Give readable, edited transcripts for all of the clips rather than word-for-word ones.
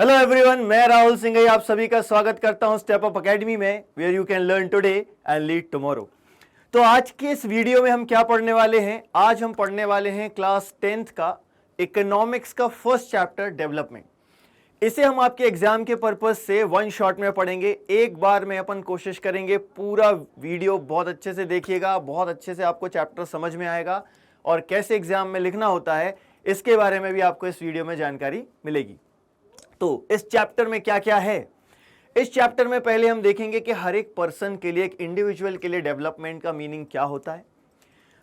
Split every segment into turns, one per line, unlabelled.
Hello everyone, मैं राहुल सिंघई आप सभी का स्वागत करता हूं स्टेप अप एकेडमी में, where you can learn today and lead tomorrow. तो आज के इस वीडियो में हम क्या पढ़ने वाले हैं? आज हम पढ़ने वाले हैं क्लास 10th का इकोनॉमिक्स का फर्स्ट चैप्टर डेवलपमेंट। इसे हम आपके एग्जाम के पर्पज से वन शॉट में पढ़ेंगे। एक बार में अपन कोशिश करेंगे पूरा वीडियो बहुत अच्छे से देखिएगा, बहुत अच्छे से आपको चैप्टर समझ में आएगा और कैसे एग्जाम में लिखना होता है इसके बारे में भी आपको इस वीडियो में जानकारी मिलेगी। तो इस चैप्टर में क्या क्या है? इस चैप्टर में पहले हम देखेंगे कि हर एक पर्सन के लिए, एक इंडिविजुअल के लिए डेवलपमेंट का मीनिंग क्या होता है।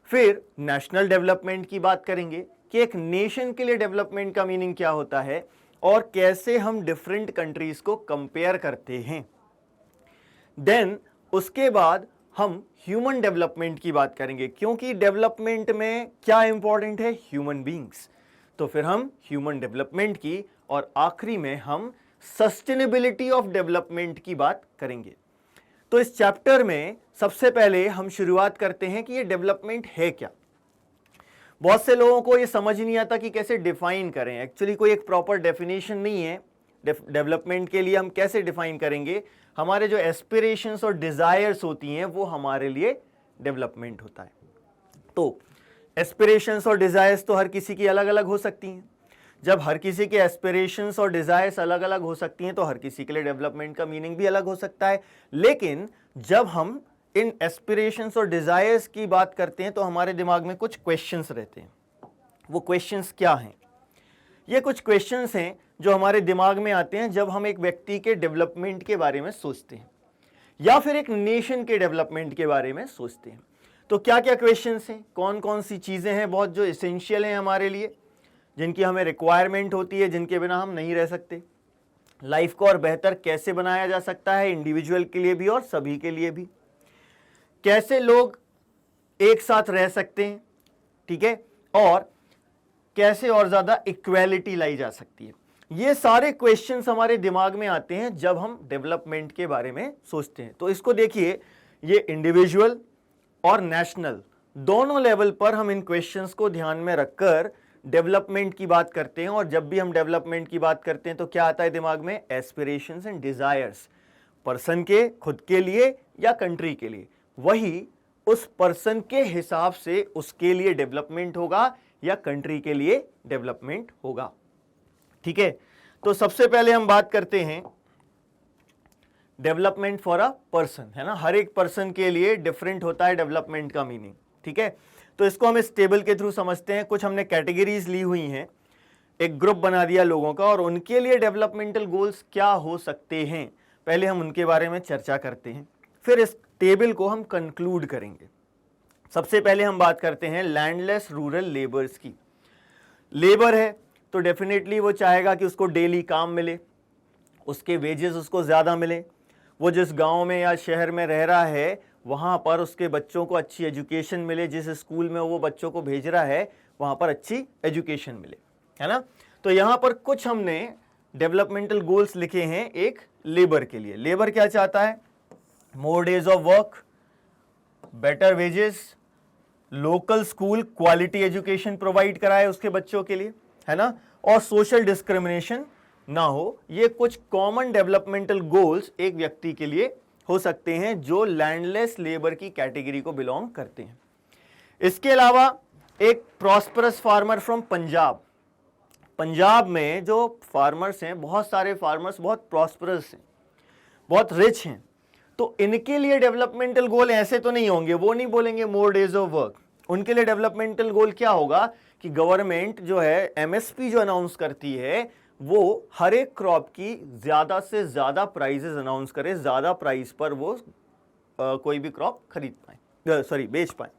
फिर नेशनल डेवलपमेंट की बात करेंगे कि एक नेशन के लिए डेवलपमेंट का मीनिंग क्या होता है और कैसे हम डिफरेंट कंट्रीज को कंपेयर करते हैं। देन उसके बाद हम ह्यूमन डेवलपमेंट की बात करेंगे, क्योंकि डेवलपमेंट में क्या इंपॉर्टेंट है? Human beings. तो फिर हम ह्यूमन डेवलपमेंट की और आखिरी में हम सस्टेनेबिलिटी ऑफ डेवलपमेंट की बात करेंगे। तो इस चैप्टर में सबसे पहले हम शुरुआत करते हैं कि ये डेवलपमेंट है क्या। बहुत से लोगों को ये समझ नहीं आता कि कैसे डिफाइन करें। एक्चुअली कोई एक प्रॉपर डेफिनेशन नहीं है डेवलपमेंट के लिए। हम कैसे डिफाइन करेंगे? हमारे जो एस्पिरेशंस और डिजायर्स होती हैं वो हमारे लिए डेवलपमेंट होता है। तो एस्पिरेशंस और डिजायर्स तो हर किसी की अलग अलग हो सकती हैं। जब हर किसी के एस्पिरेशंस और डिजायर्स अलग अलग हो सकती हैं तो हर किसी के लिए डेवलपमेंट का मीनिंग भी अलग हो सकता है। लेकिन जब हम इन एस्पिरेशंस और डिजायर्स की बात करते हैं तो हमारे दिमाग में कुछ क्वेश्चंस रहते हैं। वो क्वेश्चंस क्या हैं? ये कुछ क्वेश्चंस हैं जो हमारे दिमाग में आते हैं जब हम एक व्यक्ति के डेवलपमेंट के बारे में सोचते हैं या फिर एक नेशन के डेवलपमेंट के बारे में सोचते हैं। तो क्या क्या क्वेश्चंस हैं, कौन कौन सी चीजें हैं बहुत जो एसेंशियल हैं हमारे लिए, जिनकी हमें रिक्वायरमेंट होती है, जिनके बिना हम नहीं रह सकते। लाइफ को और बेहतर कैसे बनाया जा सकता है, इंडिविजुअल के लिए भी और सभी के लिए भी। कैसे लोग एक साथ रह सकते हैं, ठीक है, और कैसे और ज्यादा इक्वालिटी लाई जा सकती है। ये सारे क्वेश्चंस हमारे दिमाग में आते हैं जब हम डेवलपमेंट के बारे में सोचते हैं। तो इसको देखिए, ये इंडिविजुअल और नेशनल दोनों लेवल पर हम इन क्वेश्चंस को ध्यान में रखकर डेवलपमेंट की बात करते हैं। और जब भी हम डेवलपमेंट की बात करते हैं तो क्या आता है दिमाग में? Aspirations and desires. पर्सन के खुद के लिए या कंट्री के लिए, वही उस पर्सन के हिसाब से उसके लिए डेवलपमेंट होगा या कंट्री के लिए डेवलपमेंट होगा। ठीक है, तो सबसे पहले हम बात करते हैं डेवलपमेंट फॉर अ पर्सन, है ना। हर एक पर्सन के लिए डिफरेंट होता है डेवलपमेंट का मीनिंग, ठीक है। तो इसको हम इस टेबल के थ्रू समझते हैं। कुछ हमने कैटेगरीज ली हुई हैं, एक ग्रुप बना दिया लोगों का, और उनके लिए डेवलपमेंटल गोल्स क्या हो सकते हैं, पहले हम उनके बारे में चर्चा करते हैं, फिर इस टेबल को हम कंक्लूड करेंगे। सबसे पहले हम बात करते हैं लैंडलेस रूरल लेबर्स की। लेबर है तो डेफिनेटली वो चाहेगा कि उसको डेली काम मिले, उसके वेजेस उसको ज्यादा मिले, वो जिस गांव में या शहर में रह रहा है वहां पर उसके बच्चों को अच्छी एजुकेशन मिले, जिस स्कूल में वो बच्चों को भेज रहा है वहां पर अच्छी एजुकेशन मिले, है ना। तो यहां पर कुछ हमने डेवलपमेंटल गोल्स लिखे हैं एक लेबर के लिए। लेबर क्या चाहता है? More days of work, better wages, local school, quality education provide कराए उसके बच्चों के लिए, है ना, और सोशल डिस्क्रिमिनेशन ना हो। ये कुछ कॉमन डेवलपमेंटल गोल्स एक व्यक्ति के लिए हो सकते हैं जो लैंडलेस लेबर की कैटेगरी को बिलोंग करते हैं। इसके अलावा एक prosperous farmer from Punjab. Punjab में जो फार्मर्स हैं, बहुत सारे फार्मर्स बहुत प्रॉस्परस हैं, बहुत रिच हैं। तो इनके लिए डेवलपमेंटल गोल ऐसे तो नहीं होंगे, वो नहीं बोलेंगे मोर डेज ऑफ वर्क। उनके लिए डेवलपमेंटल गोल क्या होगा कि गवर्नमेंट जो है एमएसपी जो अनाउंस करती है वो हर एक क्रॉप की ज्यादा से ज्यादा प्राइजेस अनाउंस करे, ज्यादा प्राइस पर वो कोई भी क्रॉप खरीद पाए, बेच पाए,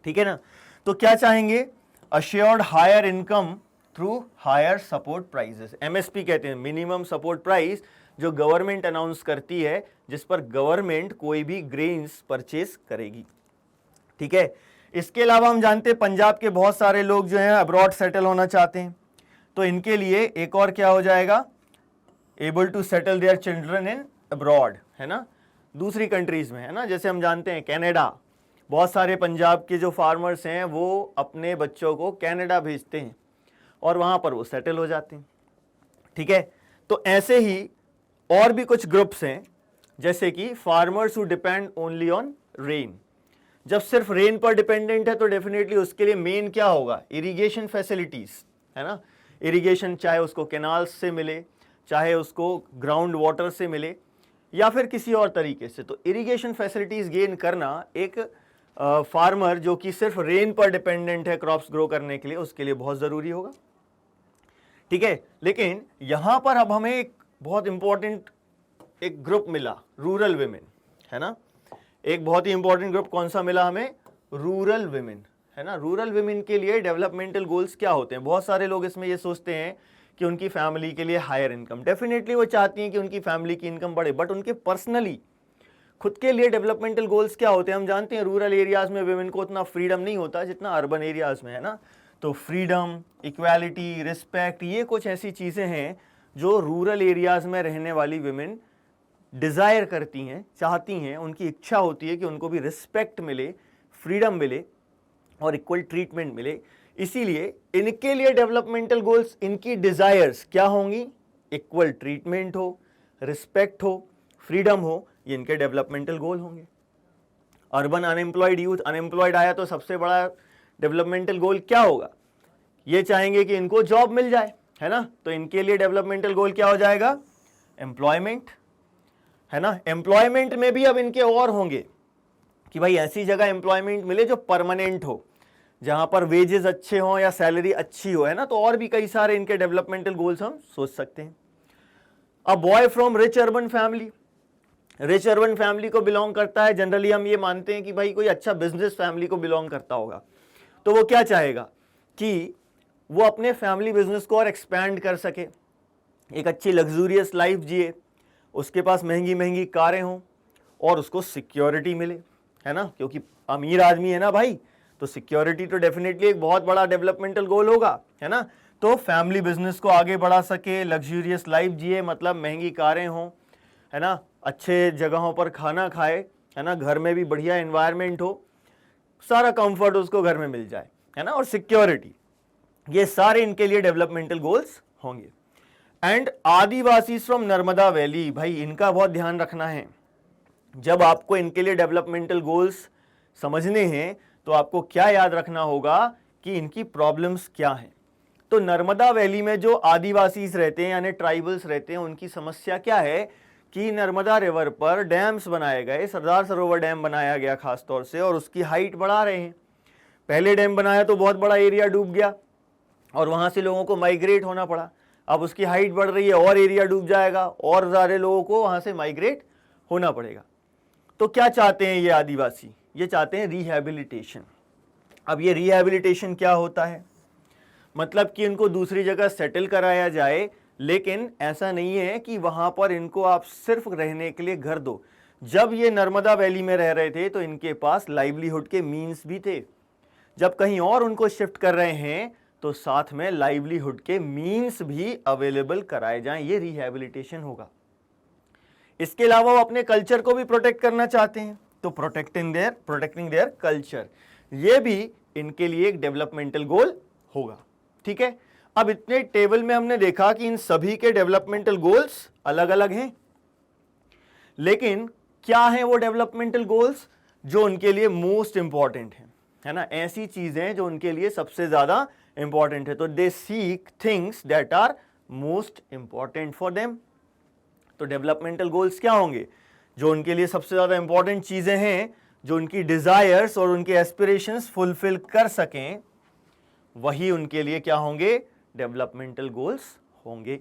ठीक है ना। तो क्या चाहेंगे? Assured higher income through higher support prices. MSP कहते हैं मिनिमम सपोर्ट प्राइस, जो गवर्नमेंट अनाउंस करती है, जिस पर गवर्नमेंट कोई भी ग्रेन्स परचेस करेगी, ठीक है। इसके अलावा हम जानते हैं पंजाब के बहुत सारे लोग जो हैं अब्रॉड सेटल होना चाहते हैं। तो इनके लिए एक और क्या हो जाएगा? Able to settle their children in abroad, है ना, दूसरी कंट्रीज में, है ना। जैसे हम जानते हैं कनाडा, बहुत सारे पंजाब के जो फार्मर्स हैं वो अपने बच्चों को कनाडा भेजते हैं और वहां पर वो सेटल हो जाते हैं, ठीक है। तो ऐसे ही और भी कुछ ग्रुप्स हैं, जैसे कि farmers who depend only on rain. जब सिर्फ रेन पर डिपेंडेंट है तो डेफिनेटली उसके लिए मेन क्या होगा, इरिगेशन फैसिलिटीज, है ना। इरिगेशन चाहे उसको कैनाल्स से मिले, चाहे उसको ग्राउंड वाटर से मिले, या फिर किसी और तरीके से। तो इरिगेशन फैसिलिटीज गेन करना एक फार्मर जो कि सिर्फ रेन पर डिपेंडेंट है क्रॉप्स ग्रो करने के लिए, उसके लिए बहुत ज़रूरी होगा, ठीक है। लेकिन यहां पर अब हमें एक बहुत इंपॉर्टेंट एक ग्रुप मिला, रूरल विमेन, है ना। एक बहुत ही इंपॉर्टेंट ग्रुप कौन सा मिला हमें, रूरल विमेन, है ना। रूरल विमेन के लिए डेवलपमेंटल गोल्स क्या होते हैं। बहुत सारे लोग इसमें ये सोचते हैं कि उनकी फैमिली के लिए हायर इनकम, डेफिनेटली वो चाहती हैं कि उनकी फैमिली की इनकम बढ़े, बट उनके पर्सनली खुद के लिए डेवलपमेंटल गोल्स क्या होते हैं हम जानते हैं। रूरल एरियाज में विमेन को उतना फ्रीडम नहीं होता जितना अर्बन एरियाज में, है ना। तो फ्रीडम, इक्वालिटी, रिस्पेक्ट, ये कुछ ऐसी चीज़ें हैं जो रूरल एरियाज में रहने वाली विमेन डिज़ायर करती हैं, चाहती हैं, उनकी इच्छा होती है कि उनको भी रिस्पेक्ट मिले, फ्रीडम मिले और इक्वल ट्रीटमेंट मिले। इसीलिए इनके लिए डेवलपमेंटल गोल्स, इनकी डिज़ायर्स क्या होंगी, इक्वल ट्रीटमेंट हो, रिस्पेक्ट हो, फ्रीडम हो, ये इनके डेवलपमेंटल गोल होंगे। अर्बन अनएम्प्लॉयड यूथ, अनएम्प्लॉयड आया तो सबसे बड़ा डेवलपमेंटल गोल क्या होगा, ये चाहेंगे कि इनको जॉब मिल जाए, है ना। तो इनके लिए डेवलपमेंटल गोल क्या हो जाएगा, एम्प्लॉयमेंट, है ना। एम्प्लॉयमेंट में भी अब इनके और होंगे कि भाई ऐसी जगह एम्प्लॉयमेंट मिले जो परमानेंट हो, जहां पर वेजेस अच्छे हों या सैलरी अच्छी हो, है ना। तो और भी कई सारे इनके डेवलपमेंटल गोल्स हम सोच सकते हैं। A boy from rich urban family, rich urban family को बिलोंग करता है, जनरली हम ये मानते हैं कि भाई कोई अच्छा बिजनेस फैमिली को बिलोंग करता होगा। तो वो क्या चाहेगा कि वो अपने फैमिली बिजनेस को और एक्सपैंड कर सके, एक अच्छी लग्जूरियस लाइफ जिए, उसके पास महंगी महंगी कारें हों और उसको सिक्योरिटी मिले, है ना। क्योंकि अमीर आदमी है ना भाई, तो सिक्योरिटी तो डेफिनेटली एक बहुत बड़ा डेवलपमेंटल गोल होगा, है ना। तो फैमिली बिजनेस को आगे बढ़ा सके, लग्जूरियस लाइफ जिए, मतलब महंगी कारें हों, है ना, अच्छे जगहों पर खाना खाए, है ना, घर में भी बढ़िया एनवायरनमेंट हो, सारा कंफर्ट उसको घर में मिल जाए, है ना, और सिक्योरिटी, ये सारे इनके लिए डेवलपमेंटल गोल्स होंगे। And Adivasi from Narmada valley, भाई इनका बहुत ध्यान रखना है। जब आपको इनके लिए डेवलपमेंटल गोल्स समझने हैं तो आपको क्या याद रखना होगा कि इनकी प्रॉब्लम्स क्या हैं। तो नर्मदा वैली में जो आदिवासीज रहते हैं यानी ट्राइबल्स रहते हैं, उनकी समस्या क्या है कि नर्मदा रिवर पर डैम्स बनाए गए, सरदार सरोवर डैम बनाया गया खास तौर से, और उसकी हाइट बढ़ा रहे हैं। पहले डैम बनाया तो बहुत बड़ा एरिया डूब गया और वहां से लोगों को माइग्रेट होना पड़ा। अब उसकी हाइट बढ़ रही है और एरिया डूब जाएगा और ज़्यादा लोगों को वहां से माइग्रेट होना पड़ेगा। तो क्या चाहते हैं ये आदिवासी, ये चाहते हैं रिहैबिलिटेशन। अब ये रिहैबिलिटेशन क्या होता है, मतलब कि इनको दूसरी जगह सेटल कराया जाए, लेकिन ऐसा नहीं है कि वहां पर इनको आप सिर्फ रहने के लिए घर दो। जब ये नर्मदा वैली में रह रहे थे तो इनके पास लाइवलीहुड के मीन्स भी थे। जब कहीं और उनको शिफ्ट कर रहे हैं तो साथ में लाइवलीहुड के मीन्स भी अवेलेबल कराए जाएं, ये रिहैबिलिटेशन होगा। इसके अलावा वो अपने कल्चर को भी प्रोटेक्ट करना चाहते हैं, तो प्रोटेक्टिंग देयर कल्चर, ये भी इनके लिए एक डेवलपमेंटल गोल होगा, ठीक है। अब इतने टेबल में हमने देखा कि इन सभी के डेवलपमेंटल गोल्स अलग अलग हैं, लेकिन क्या हैं वो डेवलपमेंटल गोल्स जो उनके लिए मोस्ट इंपॉर्टेंट हैं, है ना। ऐसी चीजें जो उनके लिए सबसे ज्यादा इंपॉर्टेंट है, तो they seek things that are most important for them. तो डेवलपमेंटल गोल्स क्या होंगे, जो उनके लिए सबसे ज्यादा इंपॉर्टेंट चीजें हैं, जो उनकी डिजायर्स और उनके एस्पिरेशंस फुलफिल कर सकें, वही उनके लिए क्या होंगे, डेवलपमेंटल गोल्स होंगे,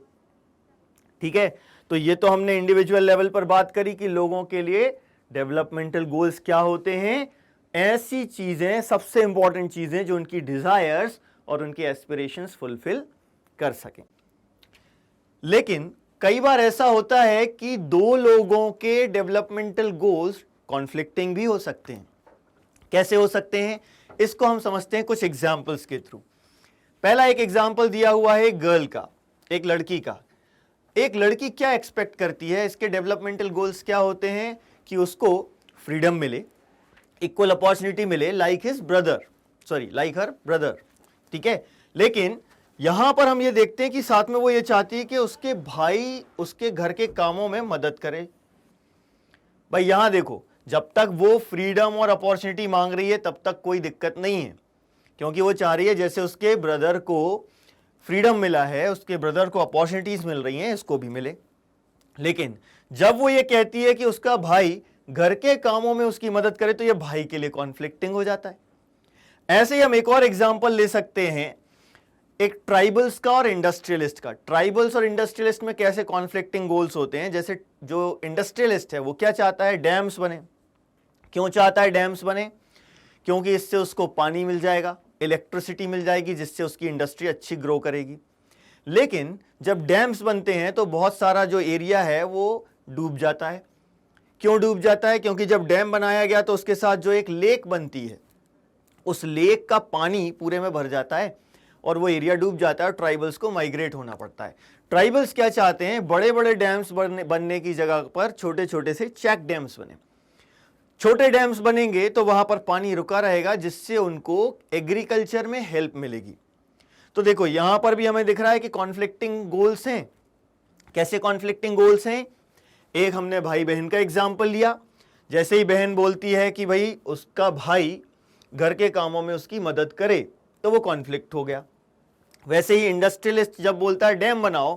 ठीक है। तो ये तो हमने इंडिविजुअल लेवल पर बात करी कि लोगों के लिए डेवलपमेंटल गोल्स क्या होते हैं, ऐसी चीजें, सबसे इंपॉर्टेंट चीजें जो उनकी डिजायर्स और उनके एस्पिरेशंस फुलफिल कर सकें। लेकिन कई बार ऐसा होता है कि दो लोगों के डेवलपमेंटल गोल्स कॉन्फ्लिक्टिंग भी हो सकते हैं। कैसे हो सकते हैं, इसको हम समझते हैं कुछ एग्जाम्पल्स के थ्रू। पहला एक एग्जाम्पल दिया हुआ है गर्ल का, एक लड़की का। एक लड़की क्या एक्सपेक्ट करती है, इसके डेवलपमेंटल गोल्स क्या होते हैं कि उसको फ्रीडम मिले, इक्वल अपॉर्चुनिटी मिले, लाइक हर ब्रदर, ठीक है। लेकिन यहां पर हम ये देखते हैं कि साथ में वो ये चाहती है कि उसके भाई उसके घर के कामों में मदद करे। भाई यहां देखो, जब तक वो फ्रीडम और अपॉर्चुनिटी मांग रही है तब तक कोई दिक्कत नहीं है, क्योंकि वो चाह रही है जैसे उसके ब्रदर को फ्रीडम मिला है, उसके ब्रदर को अपॉर्चुनिटीज मिल रही हैं, इसको भी मिले। लेकिन जब वो ये कहती है कि उसका भाई घर के कामों में उसकी मदद करे तो ये भाई के लिए कॉन्फ्लिक्टिंग हो जाता है। ऐसे ही हम एक और एग्जांपल ले सकते हैं, एक ट्राइबल्स का और इंडस्ट्रियलिस्ट का। ट्राइबल्स और इंडस्ट्रियलिस्ट में कैसे कॉन्फ्लिक्टिंग गोल्स होते हैं। जैसे जो इंडस्ट्रियलिस्ट है वो क्या चाहता है, डैम्स बने। क्यों चाहता है डैम्स बने? क्योंकि इससे उसको पानी मिल जाएगा, इलेक्ट्रिसिटी मिल जाएगी, जिससे उसकी इंडस्ट्री अच्छी ग्रो करेगी। लेकिन जब डैम्स बनते हैं तो बहुत सारा जो एरिया है वो डूब जाता है। क्यों डूब जाता है? क्योंकि जब डैम बनाया गया तो उसके साथ जो एक लेक बनती है, उस लेक का पानी पूरे में भर जाता है और वो एरिया डूब जाता है और ट्राइबल्स को माइग्रेट होना पड़ता है। ट्राइबल्स क्या चाहते हैं, बड़े बड़े डैम्स बनने की जगह पर छोटे छोटे से चेक डैम्स बने। छोटे डैम्स बनेंगे तो वहां पर पानी रुका रहेगा, जिससे उनको एग्रीकल्चर में हेल्प मिलेगी। तो देखो यहां पर भी हमें दिख रहा है कि कॉन्फ्लिक्टिंग गोल्स हैं। कैसे कॉन्फ्लिक्टिंग गोल्स हैं? एक हमने भाई बहन का एग्जाम्पल लिया। जैसे ही बहन बोलती है कि भाई उसका भाई घर के कामों में उसकी मदद करे तो वो कॉन्फ्लिक्ट हो गया। वैसे ही इंडस्ट्रियलिस्ट जब बोलता है डैम बनाओ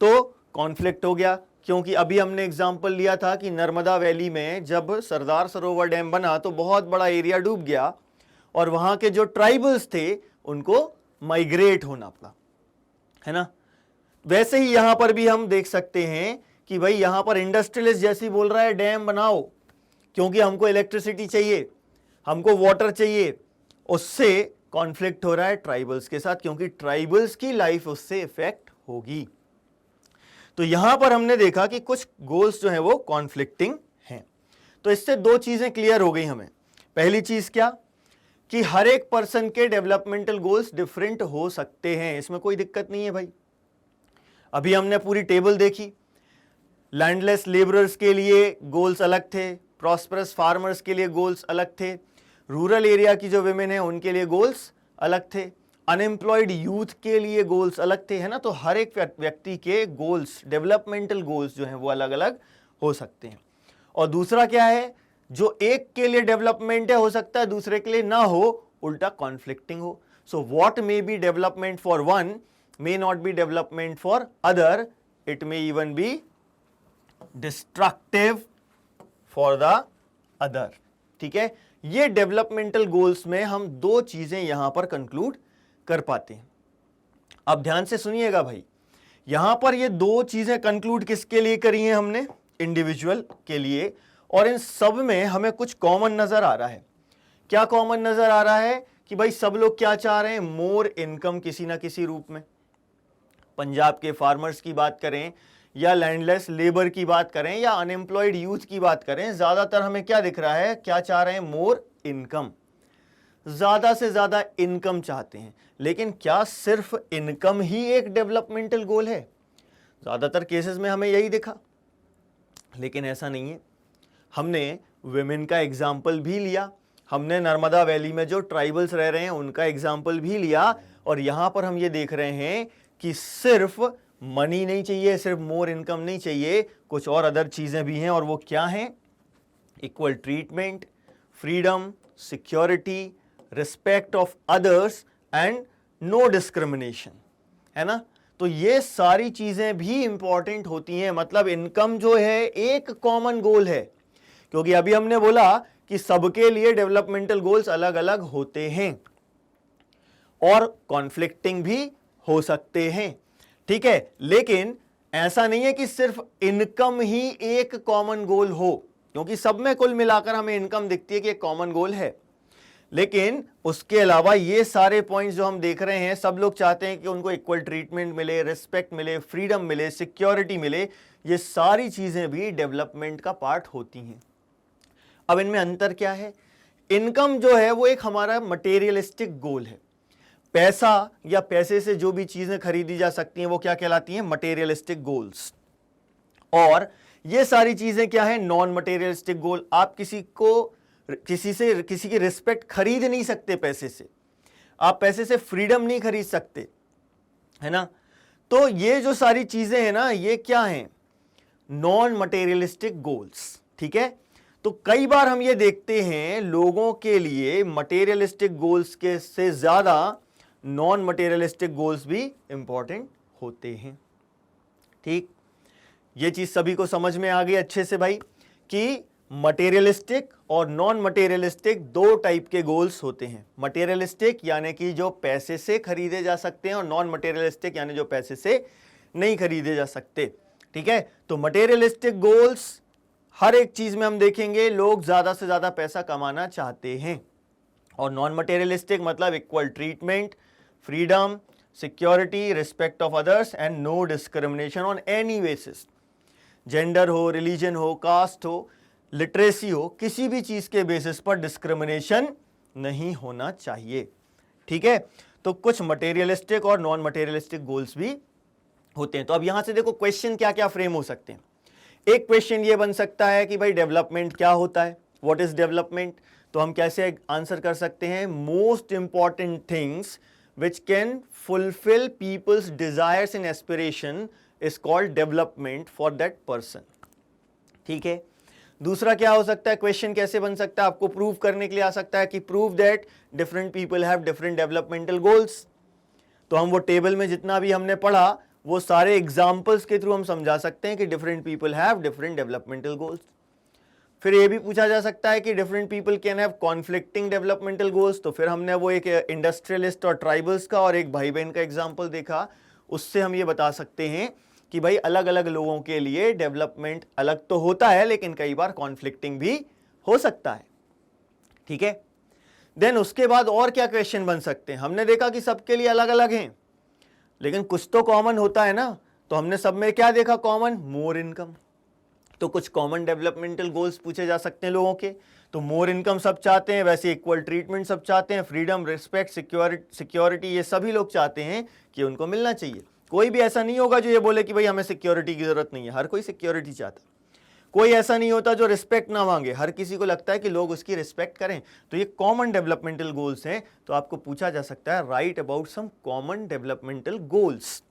तो कॉन्फ्लिक्ट हो गया, क्योंकि अभी हमने एग्जाम्पल लिया था कि नर्मदा वैली में जब सरदार सरोवर डैम बना तो बहुत बड़ा एरिया डूब गया और वहां के जो ट्राइबल्स थे उनको माइग्रेट होना पड़ा, है ना। वैसे ही यहां पर भी हम देख सकते हैं कि भाई यहां पर इंडस्ट्रियलिस्ट जैसे ही बोल रहा है डैम बनाओ, क्योंकि हमको इलेक्ट्रिसिटी चाहिए, हमको वाटर चाहिए, उससे कॉन्फ्लिक्ट हो रहा है ट्राइबल्स के साथ, क्योंकि ट्राइबल्स की लाइफ उससे इफेक्ट होगी। तो यहां पर हमने देखा कि कुछ गोल्स जो हैं वो कॉन्फ्लिक्टिंग हैं। तो इससे दो चीजें क्लियर हो गई हमें। पहली चीज क्या, कि हर एक पर्सन के डेवलपमेंटल गोल्स डिफरेंट हो सकते हैं, इसमें कोई दिक्कत नहीं है भाई। अभी हमने पूरी टेबल देखी, लैंडलेस लेबरर्स के लिए गोल्स अलग थे, प्रॉस्परस फार्मर्स के लिए गोल्स अलग थे, रूरल एरिया की जो विमेन है उनके लिए गोल्स अलग थे, अनएम्प्लॉयड यूथ के लिए गोल्स अलग थे, है ना। तो हर एक व्यक्ति के गोल्स, डेवलपमेंटल गोल्स जो हैं वो अलग अलग हो सकते हैं। और दूसरा क्या है, जो एक के लिए डेवलपमेंट है हो सकता है दूसरे के लिए ना हो, उल्टा कॉन्फ्लिक्टिंग हो। So what may be development for one may not be development for other, it may even be destructive for the other। ठीक है, ये डेवलपमेंटल गोल्स में हम दो चीजें यहां पर कंक्लूड कर पाते हैं। अब ध्यान से सुनिएगा भाई, यहां पर ये दो चीजें कंक्लूड किसके लिए करी हैं हमने, इंडिविजुअल के लिए, और इन सब में हमें कुछ कॉमन नजर आ रहा है। क्या कॉमन नजर आ रहा है? कि भाई सब लोग क्या चाह रहे हैं, मोर इनकम किसी ना किसी रूप में। पंजाब के फार्मर्स की बात करें या लैंडलेस लेबर की बात करें या अनएम्प्लॉयड यूथ की बात करें, ज्यादातर हमें क्या दिख रहा है, क्या चाह रहे हैं, मोर इनकम, ज्यादा से ज्यादा इनकम चाहते हैं। लेकिन क्या सिर्फ इनकम ही एक डेवलपमेंटल गोल है? ज्यादातर केसेस में हमें यही दिखा, लेकिन ऐसा नहीं है। हमने विमेन का एग्जाम्पल भी लिया, हमने नर्मदा वैली में जो ट्राइबल्स रह रहे हैं उनका एग्जाम्पल भी लिया, और यहां पर हम ये देख रहे हैं कि सिर्फ मनी नहीं चाहिए, सिर्फ मोर इनकम नहीं चाहिए, कुछ और अदर चीजें भी हैं। और वो क्या हैं? Equal treatment, freedom, security, respect of others and no discrimination, है ना। तो ये सारी चीजें भी इंपॉर्टेंट होती हैं। मतलब इनकम जो है एक कॉमन गोल है, क्योंकि अभी हमने बोला कि सबके लिए डेवलपमेंटल गोल्स अलग अलग होते हैं और कॉन्फ्लिक्टिंग भी हो सकते हैं, ठीक है। लेकिन ऐसा नहीं है कि सिर्फ इनकम ही एक कॉमन गोल हो, क्योंकि सब में कुल मिलाकर हमें इनकम दिखती है कि एक कॉमन गोल है। लेकिन उसके अलावा ये सारे पॉइंट्स जो हम देख रहे हैं, सब लोग चाहते हैं कि उनको इक्वल ट्रीटमेंट मिले, रिस्पेक्ट मिले, फ्रीडम मिले, सिक्योरिटी मिले। ये सारी चीजें भी डेवलपमेंट का पार्ट होती हैं। अब इनमें अंतर क्या है? इनकम जो है वो एक हमारा मटेरियलिस्टिक गोल है। पैसा या पैसे से जो भी चीजें खरीदी जा सकती हैं वो क्या कहलाती हैं? Materialistic goals. और ये सारी चीजें क्या है? Non materialistic goal. आप किसी की रिस्पेक्ट खरीद नहीं सकते पैसे से, आप पैसे से फ्रीडम नहीं खरीद सकते, है ना। तो ये जो सारी चीजें हैं ना, ये क्या हैं, नॉन मटेरियलिस्टिक गोल्स। ठीक है, तो कई बार हम ये देखते हैं लोगों के लिए मटेरियलिस्टिक गोल्स के से ज्यादा नॉन मटेरियलिस्टिक गोल्स भी इंपॉर्टेंट होते हैं। ठीक, ये चीज सभी को समझ में आ गई अच्छे से भाई, कि मटेरियलिस्टिक और नॉन मटेरियलिस्टिक दो टाइप के गोल्स होते हैं। मटेरियलिस्टिक यानी कि जो पैसे से खरीदे जा सकते हैं, और नॉन मटेरियलिस्टिक यानी जो पैसे से नहीं खरीदे जा सकते। ठीक है, तो मटेरियलिस्टिक गोल्स हर एक चीज में हम देखेंगे लोग ज्यादा से ज्यादा पैसा कमाना चाहते हैं, और नॉन मटेरियलिस्टिक मतलब equal treatment, freedom, security, respect of others and no discrimination on any basis. Gender हो, रिलीजन हो, कास्ट हो, लिटरेसी हो, किसी भी चीज के बेसिस पर डिस्क्रिमिनेशन नहीं होना चाहिए। ठीक है, तो कुछ मटेरियलिस्टिक और नॉन मटेरियलिस्टिक गोल्स भी होते हैं। तो अब यहां से देखो क्वेश्चन क्या क्या फ्रेम हो सकते हैं। एक क्वेश्चन ये बन सकता है कि भाई डेवलपमेंट क्या होता है, व्हाट इज डेवलपमेंट। तो हम कैसे आंसर कर सकते हैं, most important things which can fulfil people's desires and aspiration is called development for that person. ठीक है, दूसरा क्या हो सकता है, क्वेश्चन कैसे बन सकता है, आपको प्रूव करने के लिए आ सकता है कि prove that different people have different developmental goals. तो हम वो टेबल में जितना भी हमने पढ़ा वो सारे एग्जाम्पल्स के थ्रू हम समझा सकते हैं कि different people have different developmental goals. फिर ये भी पूछा जा सकता है कि different people can have conflicting developmental goals. तो फिर हमने वो एक इंडस्ट्रियलिस्ट और ट्राइबल्स का और एक भाई बहन का एग्जाम्पल देखा, उससे हम ये बता सकते हैं कि भाई अलग अलग लोगों के लिए डेवलपमेंट अलग तो होता है, लेकिन कई बार कॉन्फ्लिक्टिंग भी हो सकता है। ठीक है, देन उसके बाद और क्या क्वेश्चन बन सकते हैं, हमने देखा कि सबके लिए अलग अलग हैं, लेकिन कुछ तो कॉमन होता है ना। तो हमने सब में क्या देखा कॉमन, मोर इनकम। तो कुछ कॉमन डेवलपमेंटल गोल्स पूछे जा सकते हैं लोगों के। तो मोर इनकम सब चाहते हैं, वैसे इक्वल ट्रीटमेंट सब चाहते हैं, फ्रीडम, रिस्पेक्ट, सिक्योरिटी ये सभी लोग चाहते हैं कि उनको मिलना चाहिए। कोई भी ऐसा नहीं होगा जो ये बोले कि भाई हमें सिक्योरिटी की जरूरत नहीं है, हर कोई सिक्योरिटी चाहता है। कोई ऐसा नहीं होता जो रिस्पेक्ट ना मांगे, हर किसी को लगता है कि लोग उसकी रिस्पेक्ट करें। तो ये कॉमन डेवलपमेंटल गोल्स हैं। तो आपको पूछा जा सकता है right about some common developmental goals.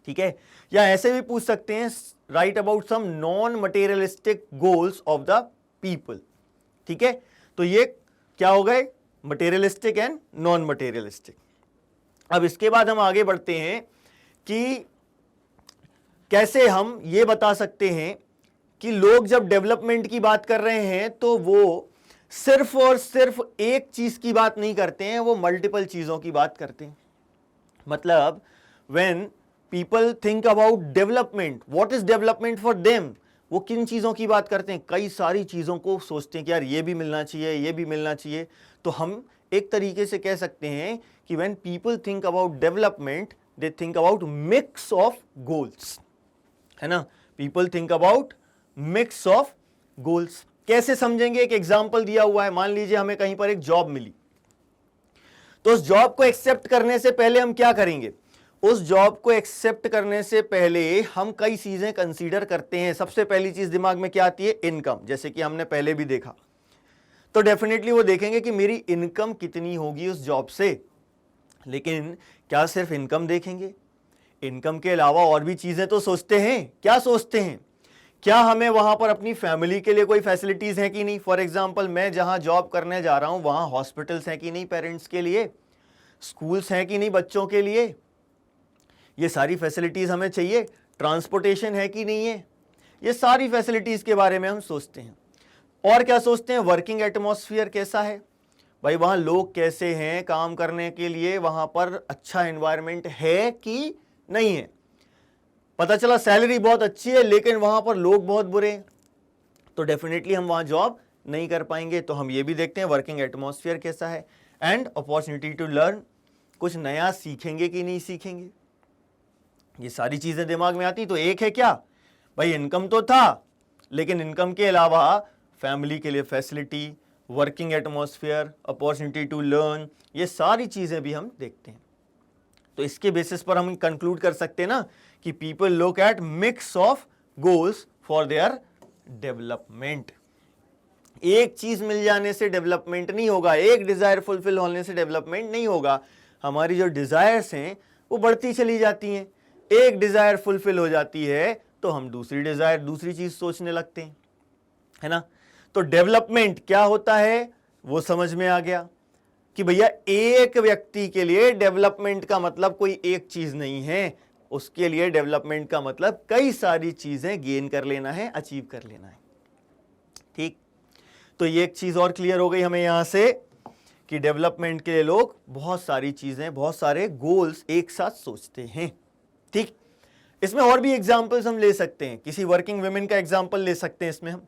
ठीक है, या ऐसे भी पूछ सकते हैं right about some non materialistic goals of the people. ठीक है, तो ये क्या हो गए, मटेरियलिस्टिक एंड नॉन मटेरियलिस्टिक। अब इसके बाद हम आगे बढ़ते हैं कि कैसे हम ये बता सकते हैं कि लोग जब डेवलपमेंट की बात कर रहे हैं तो वो सिर्फ और सिर्फ एक चीज की बात नहीं करते हैं, वो मल्टीपल चीजों की बात करते हैं। मतलब when people think about development, what is development for them, वो किन चीजों की बात करते हैं, कई सारी चीजों को सोचते हैं कि यार ये भी मिलना चाहिए, ये भी मिलना चाहिए। तो हम एक तरीके से कह सकते हैं कि when people think about development they think about mix of goals, है ना। People think about mix of goals. कैसे समझेंगे, एक एग्जांपल दिया हुआ है। मान लीजिए हमें कहीं पर एक जॉब मिली, तो उस जॉब को एक्सेप्ट करने से पहले हम क्या करेंगे, उस जॉब को एक्सेप्ट करने से पहले हम कई चीजें कंसीडर करते हैं। सबसे पहली चीज दिमाग में क्या आती है, इनकम। जैसे कि हमने पहले भी देखा, तो डेफिनेटली वो देखेंगे कि मेरी इनकम कितनी होगी उस जॉब से। लेकिन क्या सिर्फ इनकम देखेंगे, इनकम के अलावा और भी चीजें तो सोचते हैं। क्या सोचते हैं, क्या हमें वहां पर अपनी फैमिली के लिए कोई फैसिलिटीज हैं कि नहीं। फॉर एग्जांपल मैं जहां जॉब करने जा रहा हूं वहां हॉस्पिटल्स हैं कि नहीं पेरेंट्स के लिए, स्कूल्स हैं कि नहीं बच्चों के लिए, ये सारी फैसिलिटीज हमें चाहिए। ट्रांसपोर्टेशन है कि नहीं है, ये सारी फैसिलिटीज के बारे में हम सोचते हैं। और क्या सोचते हैं, वर्किंग एटमॉस्फेयर कैसा है, भाई वहां लोग कैसे हैं काम करने के लिए, वहां पर अच्छा एनवायरनमेंट है कि नहीं है। पता चला सैलरी बहुत अच्छी है लेकिन वहां पर लोग बहुत बुरे हैं, तो डेफिनेटली हम वहां जॉब नहीं कर पाएंगे। तो हम ये भी देखते हैं वर्किंग एटमॉस्फेयर कैसा है, एंड अपॉर्चुनिटी टू लर्न, कुछ नया सीखेंगे कि नहीं सीखेंगे। ये सारी चीजें दिमाग में आती। तो एक है क्या, भाई इनकम तो था, लेकिन इनकम के अलावा फैमिली के लिए facility, working atmosphere, opportunity to learn, ये सारी चीजें भी हम देखते हैं। तो इसके बेसिस पर हम कंक्लूड कर सकते हैं ना कि people look at mix of goals for their development. एक चीज मिल जाने से डेवलपमेंट नहीं होगा, एक डिजायर फुलफिल होने से डेवलपमेंट नहीं होगा। हमारी जो डिजायर्स हैं वो बढ़ती चली जाती हैं। एक डिजायर फुलफिल हो जाती है तो हम दूसरी डिजायर, दूसरी चीज सोचने लगते हैं, है ना। तो डेवलपमेंट क्या होता है वो समझ में आ गया कि भैया एक व्यक्ति के लिए डेवलपमेंट का मतलब कोई एक चीज नहीं है, उसके लिए डेवलपमेंट का मतलब कई सारी चीजें गेन कर लेना है, अचीव कर लेना है। ठीक, तो ये एक चीज और क्लियर हो गई हमें यहां से कि डेवलपमेंट के लिए लोग बहुत सारी चीजें, बहुत सारे गोल्स एक साथ सोचते हैं। ठीक, इसमें और भी एग्जांपल्स हम ले सकते हैं। किसी वर्किंग वुमेन का एग्जांपल ले सकते हैं इसमें हम,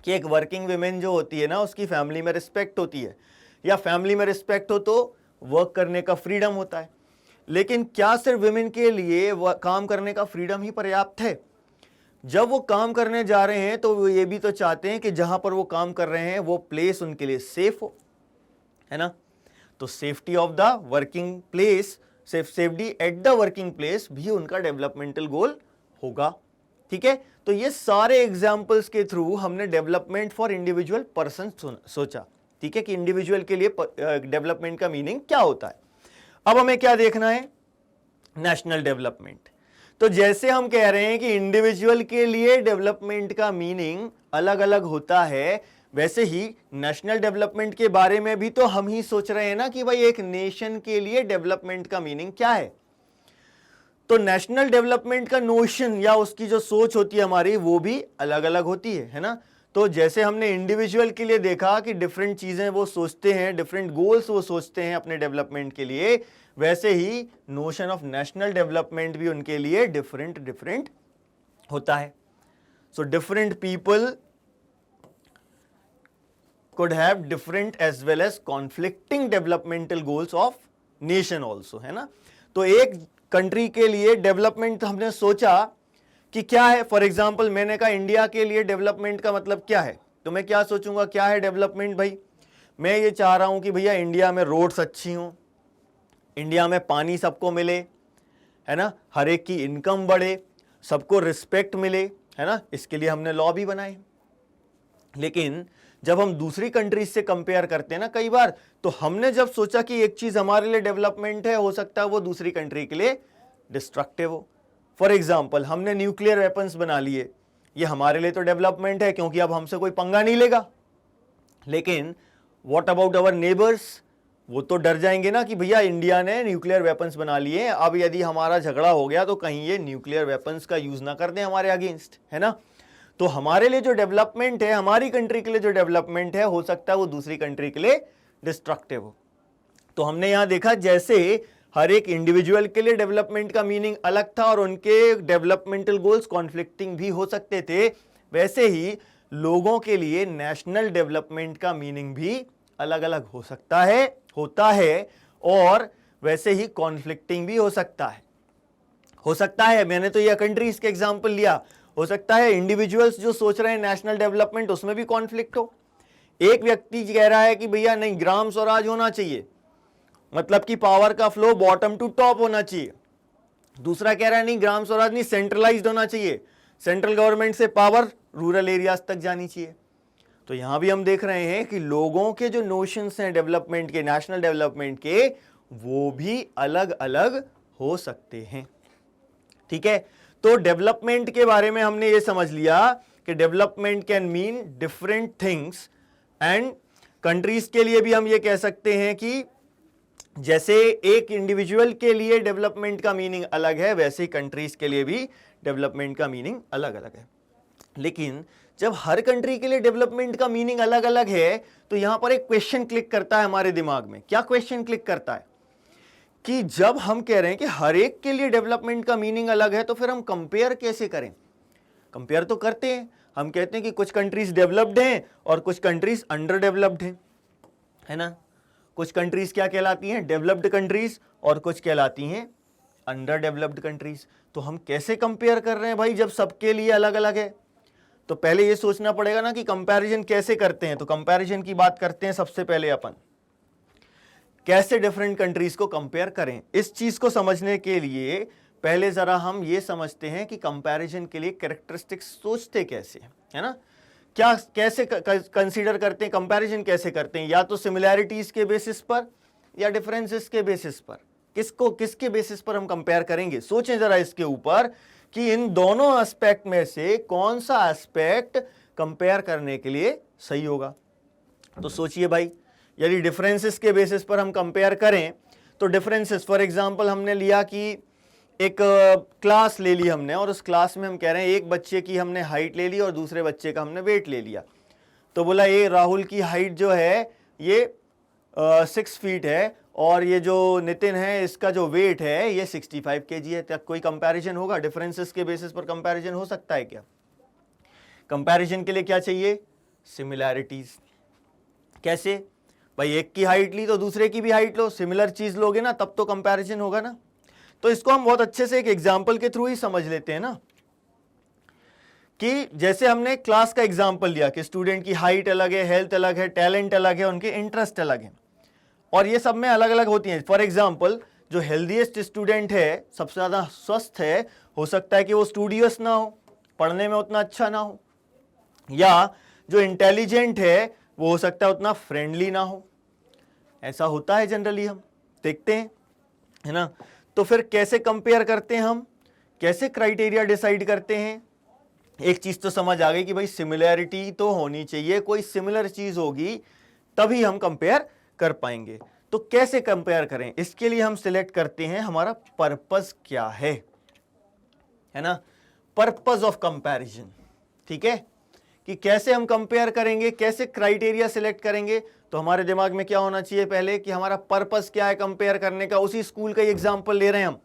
कि एक वर्किंग वुमेन जो होती है ना, उसकी फैमिली में रिस्पेक्ट होती है, या फैमिली में रिस्पेक्ट हो तो वर्क करने का फ्रीडम होता है। लेकिन क्या सिर्फ वुमेन के लिए काम करने का फ्रीडम ही पर्याप्त है? जब वो काम करने जा रहे हैं तो वो ये भी तो चाहते हैं कि जहां पर वो काम कर रहे हैं वो प्लेस उनके लिए सेफ हो, है ना। तो safety of the working place, safety at the working place भी उनका डेवलपमेंटल गोल होगा। ठीक है, तो ये सारे एग्जांपल्स के थ्रू हमने डेवलपमेंट फॉर इंडिविजुअल पर्सन सोचा। ठीक है, कि इंडिविजुअल के लिए डेवलपमेंट का मीनिंग क्या होता है। अब हमें क्या देखना है? National development. तो जैसे हम कह रहे हैं कि इंडिविजुअल के लिए डेवलपमेंट का मीनिंग अलग अलग होता है, वैसे ही नेशनल डेवलपमेंट के बारे में भी तो हम ही सोच रहे हैं ना कि भाई एक नेशन के लिए डेवलपमेंट का मीनिंग क्या है। तो नेशनल डेवलपमेंट का नोशन या उसकी जो सोच होती है हमारी, वो भी अलग अलग होती है ना। तो जैसे हमने इंडिविजुअल के लिए देखा कि डिफरेंट चीजें वो सोचते हैं, डिफरेंट गोल्स वो सोचते हैं अपने डेवलपमेंट के लिए, वैसे ही नोशन ऑफ नेशनल डेवलपमेंट भी उनके लिए डिफरेंट डिफरेंट होता है। So different people could have different as well as conflicting developmental goals of nation also, है ना। तो एक कंट्री के लिए डेवलपमेंट हमने सोचा कि क्या है। फॉर एग्जांपल मैंने कहा इंडिया के लिए डेवलपमेंट का मतलब क्या है, तो मैं क्या सोचूंगा, क्या है डेवलपमेंट? भाई मैं ये चाह रहा हूं कि भैया इंडिया में रोड्स अच्छी हों, इंडिया में पानी सबको मिले, है ना, हर एक की इनकम बढ़े, सबको रिस्पेक्ट मिले, है ना। इसके लिए हमने लॉ भी बनाए। लेकिन जब हम दूसरी कंट्रीज से कंपेयर करते हैं ना कई बार, तो हमने जब सोचा कि एक चीज हमारे लिए डेवलपमेंट है, हो सकता है वो दूसरी कंट्री के लिए डिस्ट्रक्टिव हो। फॉर एग्जाम्पल हमने न्यूक्लियर वेपन्स बना लिए, ये हमारे लिए तो डेवलपमेंट है क्योंकि अब हमसे कोई पंगा नहीं लेगा। लेकिन व्हाट अबाउट अवर नेबर्स? वो तो डर जाएंगे ना कि भैया इंडिया ने न्यूक्लियर वेपन्स बना लिए, अब यदि हमारा झगड़ा हो गया तो कहीं ये न्यूक्लियर वेपन्स का यूज ना कर दें हमारे अगेंस्ट, है ना। तो हमारे लिए जो डेवलपमेंट है, हमारी कंट्री के लिए जो डेवलपमेंट है, हो सकता है वो दूसरी कंट्री के लिए डिस्ट्रक्टिव हो। तो हमने यहां देखा जैसे हर एक इंडिविजुअल के लिए डेवलपमेंट का मीनिंग अलग था और उनके डेवलपमेंटल गोल्स कॉन्फ्लिक्टिंग भी हो सकते थे, वैसे ही लोगों के लिए नेशनल डेवलपमेंट का मीनिंग भी अलग अलग हो सकता है, होता है, और वैसे ही कॉन्फ्लिक्टिंग भी हो सकता है। मैंने तो यह कंट्रीज के एग्जाम्पल लिया, हो सकता है इंडिविजुअल्स जो सोच रहे हैं नेशनल डेवलपमेंट, उसमें भी कॉन्फ्लिक्ट हो। एक व्यक्ति कह रहा है कि भैया नहीं, ग्राम स्वराज होना चाहिए, मतलब कि पावर का फ्लो बॉटम टू टॉप होना चाहिए। दूसरा कह रहा है नहीं, ग्राम स्वराज नहीं, सेंट्रलाइज्ड होना चाहिए, सेंट्रल गवर्नमेंट से पावर रूरल एरियाज तक जानी चाहिए। तो यहां भी हम देख रहे हैं कि लोगों के जो नोशंस हैं डेवलपमेंट के, नेशनल डेवलपमेंट के, वो भी अलग अलग हो सकते हैं। ठीक है, तो डेवलपमेंट के बारे में हमने ये समझ लिया कि development can mean different things, and countries के लिए भी हम ये कह सकते हैं कि जैसे एक इंडिविजुअल के लिए डेवलपमेंट का मीनिंग अलग है, वैसे ही कंट्रीज के लिए भी डेवलपमेंट का मीनिंग अलग अलग है। लेकिन जब हर कंट्री के लिए डेवलपमेंट का मीनिंग अलग अलग है, तो यहां पर एक क्वेश्चन क्लिक करता है हमारे दिमाग में। क्या क्वेश्चन क्लिक करता है कि जब हम कह रहे हैं कि हर एक के लिए डेवलपमेंट का मीनिंग अलग है, तो फिर हम कंपेयर कैसे करें? कंपेयर तो करते हैं, हम कहते हैं कि कुछ कंट्रीज डेवलप्ड हैं और कुछ कंट्रीज अंडर डेवलप्ड हैं, है ना। कुछ कंट्रीज क्या कहलाती हैं? डेवलप्ड कंट्रीज, और कुछ कहलाती हैं अंडर डेवलप्ड कंट्रीज। तो हम कैसे कंपेयर कर रहे हैं भाई जब सबके लिए अलग अलग है? तो पहले ये सोचना पड़ेगा ना कि कंपैरिजन कैसे करते हैं। तो कंपैरिजन की बात करते हैं सबसे पहले अपन, कैसे डिफरेंट कंट्रीज को कंपेयर करें। इस चीज को समझने के लिए पहले जरा हम ये समझते हैं कि कंपैरिजन के लिए कैरेक्टरिस्टिक्स सोचते कैसे हैं, है ना। क्या कैसे कंसीडर करते हैं, कंपैरिजन कैसे करते हैं? या तो सिमिलैरिटीज के बेसिस पर या डिफरेंसेस के बेसिस पर। किसको किसके बेसिस पर हम कंपेयर करेंगे? सोचें जरा इसके ऊपर कि इन दोनों एस्पेक्ट में से कौन सा एस्पेक्ट कंपेयर करने के लिए सही होगा। तो सोचिए भाई, यदि डिफरेंसेस के बेसिस पर हम कंपेयर करें तो डिफरेंसेस, फॉर एग्जांपल हमने लिया कि एक क्लास ले ली हमने और उस क्लास में हम कह रहे हैं एक बच्चे की हमने हाइट ले ली और दूसरे बच्चे का हमने वेट ले लिया। तो बोला ये राहुल की हाइट जो है ये 6 फीट है और ये जो नितिन है इसका जो वेट है ये 65 kg है। तब कोई कंपैरिजन होगा? डिफरेंसेस के बेसिस पर कंपैरिजन हो सकता है क्या? कंपैरिजन के लिए क्या चाहिए? सिमिलैरिटीज। कैसे भाई? एक की हाइट ली तो दूसरे की भी हाइट लो, सिमिलर चीज लोगे ना तब तो कंपैरिजन होगा ना। तो इसको हम बहुत अच्छे से एक एग्जाम्पल के थ्रू ही समझ लेते हैं ना, कि जैसे हमने क्लास का एग्जाम्पल लिया कि स्टूडेंट की हाइट अलग है, हेल्थ अलग है, टैलेंट अलग है, उनके इंटरेस्ट अलग है और ये सब में अलग अलग होती हैं। फॉर एग्जाम्पल जो हेल्दीएस्ट स्टूडेंट है, सबसे ज्यादा स्वस्थ है, हो सकता है कि वो स्टूडियस ना हो, पढ़ने में उतना अच्छा ना हो, या जो इंटेलिजेंट है वो हो सकता है उतना फ्रेंडली ना हो। ऐसा होता है जनरली, हम देखते हैं, है ना। तो फिर कैसे कंपेयर करते हैं हम, कैसे क्राइटेरिया डिसाइड करते हैं? एक चीज तो समझ आ गई कि भाई सिमिलैरिटी तो होनी चाहिए, कोई सिमिलर चीज होगी तभी हम कंपेयर कर पाएंगे। तो कैसे कंपेयर करें? इसके लिए हम सिलेक्ट करते हैं हमारा पर्पस क्या है ना, पर्पस ऑफ कंपैरिजन। ठीक है, कि कैसे हम कंपेयर करेंगे, कैसे क्राइटेरिया सिलेक्ट करेंगे। तो हमारे दिमाग में क्या होना चाहिए पहले कि हमारा पर्पस क्या है कंपेयर करने का। उसी स्कूल का एग्जांपल ले रहे हैं हम।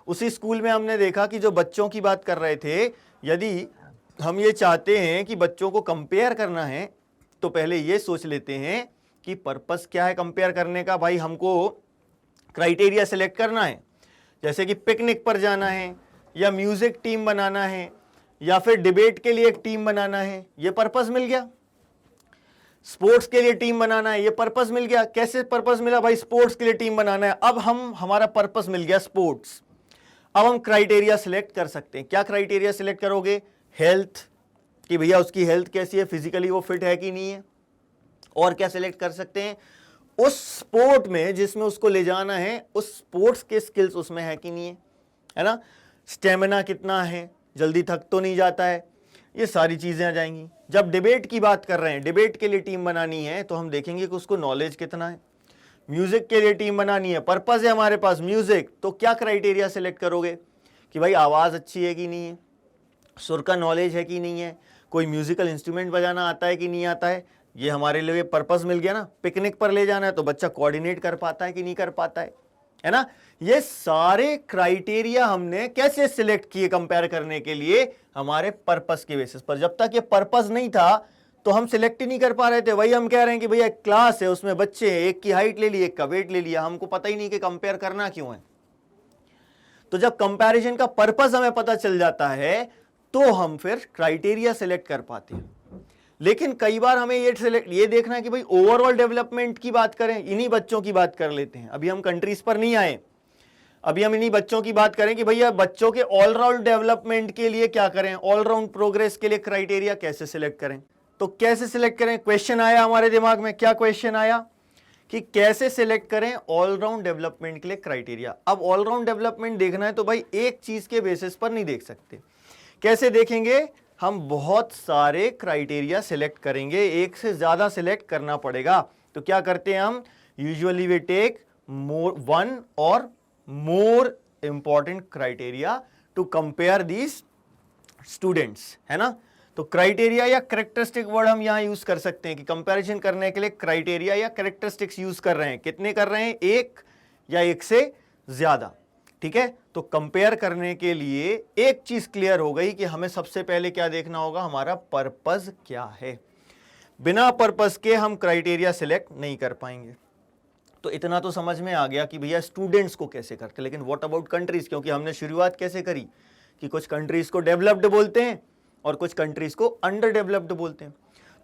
उसी स्कूल में हमने देखा कि जो बच्चों की बात कर रहे थे, यदि हम ये चाहते हैं कि बच्चों को कंपेयर करना है तो पहले ये सोच लेते हैं कि पर्पस क्या है कंपेयर करने का। भाई हमको क्राइटेरिया सिलेक्ट करना है, जैसे कि पिकनिक पर जाना है, या म्यूजिक टीम बनाना है, या फिर डिबेट के लिए एक टीम बनाना है, ये पर्पस मिल गया। स्पोर्ट्स के लिए टीम बनाना है, ये पर्पस मिल गया। कैसे पर्पस मिला? भाई स्पोर्ट्स के लिए टीम बनाना है, अब हमारा पर्पस मिल गया स्पोर्ट्स। अब हम क्राइटेरिया सिलेक्ट कर सकते हैं। क्या क्राइटेरिया सिलेक्ट करोगे? हेल्थ, कि भैया उसकी हेल्थ कैसी है, फिजिकली वो फिट है कि नहीं है। और क्या सिलेक्ट कर सकते हैं? उस स्पोर्ट में जिसमें उसको ले जाना है, उस स्पोर्ट्स के स्किल्स उसमें है कि नहीं है ना। स्टेमिना कितना है, जल्दी थक तो नहीं जाता है, ये सारी चीजें आ जाएंगी। जब डिबेट की बात कर रहे हैं, डिबेट के लिए टीम बनानी है, तो हम देखेंगे कि उसको नॉलेज कितना है। म्यूजिक के लिए टीम बनानी है, पर्पस है हमारे पास म्यूजिक, तो क्या क्राइटेरिया सिलेक्ट करोगे कि भाई आवाज अच्छी है कि नहीं है, सुर का नॉलेज है कि नहीं है, कोई म्यूजिकल इंस्ट्रूमेंट बजाना आता है कि नहीं आता है। ये हमारे लिए पर्पस मिल गया ना। पिकनिक पर ले जाना है तो बच्चा कोऑर्डिनेट कर पाता है कि नहीं कर पाता है ना। ये सारे क्राइटेरिया हमने कैसे सिलेक्ट किए कंपेयर करने के लिए? हमारे पर्पस के बेसिस पर। जब तक ये पर्पस नहीं था तो हम सिलेक्ट ही नहीं कर पा रहे थे। वही हम कह रहे हैं कि भैया एक क्लास है, उसमें बच्चे हैं, एक की हाइट ले ली, एक का वेट ले लिया, हमको पता ही नहीं कि कंपेयर करना क्यों है। तो जब कंपैरिजन का पर्पस हमें पता चल जाता है तो हम फिर क्राइटेरिया सिलेक्ट कर पाते हैं। लेकिन कई बार हमें ये देखना है कि भाई ओवरऑल डेवलपमेंट की बात करें, इन्हीं बच्चों की बात कर लेते हैं। अभी हम कंट्रीज पर नहीं आए, अभी हम इन्हीं बच्चों की बात करें कि भैया बच्चों के ऑलराउंड डेवलपमेंट के लिए क्या करें, ऑलराउंड प्रोग्रेस के लिए क्राइटेरिया कैसे सिलेक्ट करें। तो कैसे सिलेक्ट करें? क्वेश्चन आया हमारे दिमाग में। क्या क्वेश्चन आया कि कैसे सिलेक्ट करें ऑलराउंड डेवलपमेंट के लिए क्राइटेरिया। अब ऑलराउंड डेवलपमेंट देखना है तो भाई एक चीज के बेसिस पर नहीं देख सकते। कैसे देखेंगे? हम बहुत सारे क्राइटेरिया सिलेक्ट करेंगे, एक से ज्यादा सिलेक्ट करना पड़ेगा। तो क्या करते हैं हम? Usually we take one or more important criteria to compare these students, है ना। तो क्राइटेरिया या कैरेक्टरिस्टिक वर्ड हम यहां यूज कर सकते हैं कि कंपैरिजन करने के लिए क्राइटेरिया या कैरेक्टरिस्टिक्स यूज कर रहे हैं। कितने कर रहे हैं? एक या एक से ज्यादा। ठीक है, तो कंपेयर करने के लिए एक चीज क्लियर हो गई कि हमें सबसे पहले क्या देखना होगा, हमारा पर्पस क्या है। बिना पर्पस के हम क्राइटेरिया सिलेक्ट नहीं कर पाएंगे। तो इतना तो समझ में आ गया कि भैया स्टूडेंट्स को कैसे करते, लेकिन व्हाट अबाउट कंट्रीज? क्योंकि हमने शुरुआत कैसे करी कि कुछ कंट्रीज को डेवलप्ड बोलते हैं और कुछ कंट्रीज को अंडर डेवलप्ड बोलते हैं।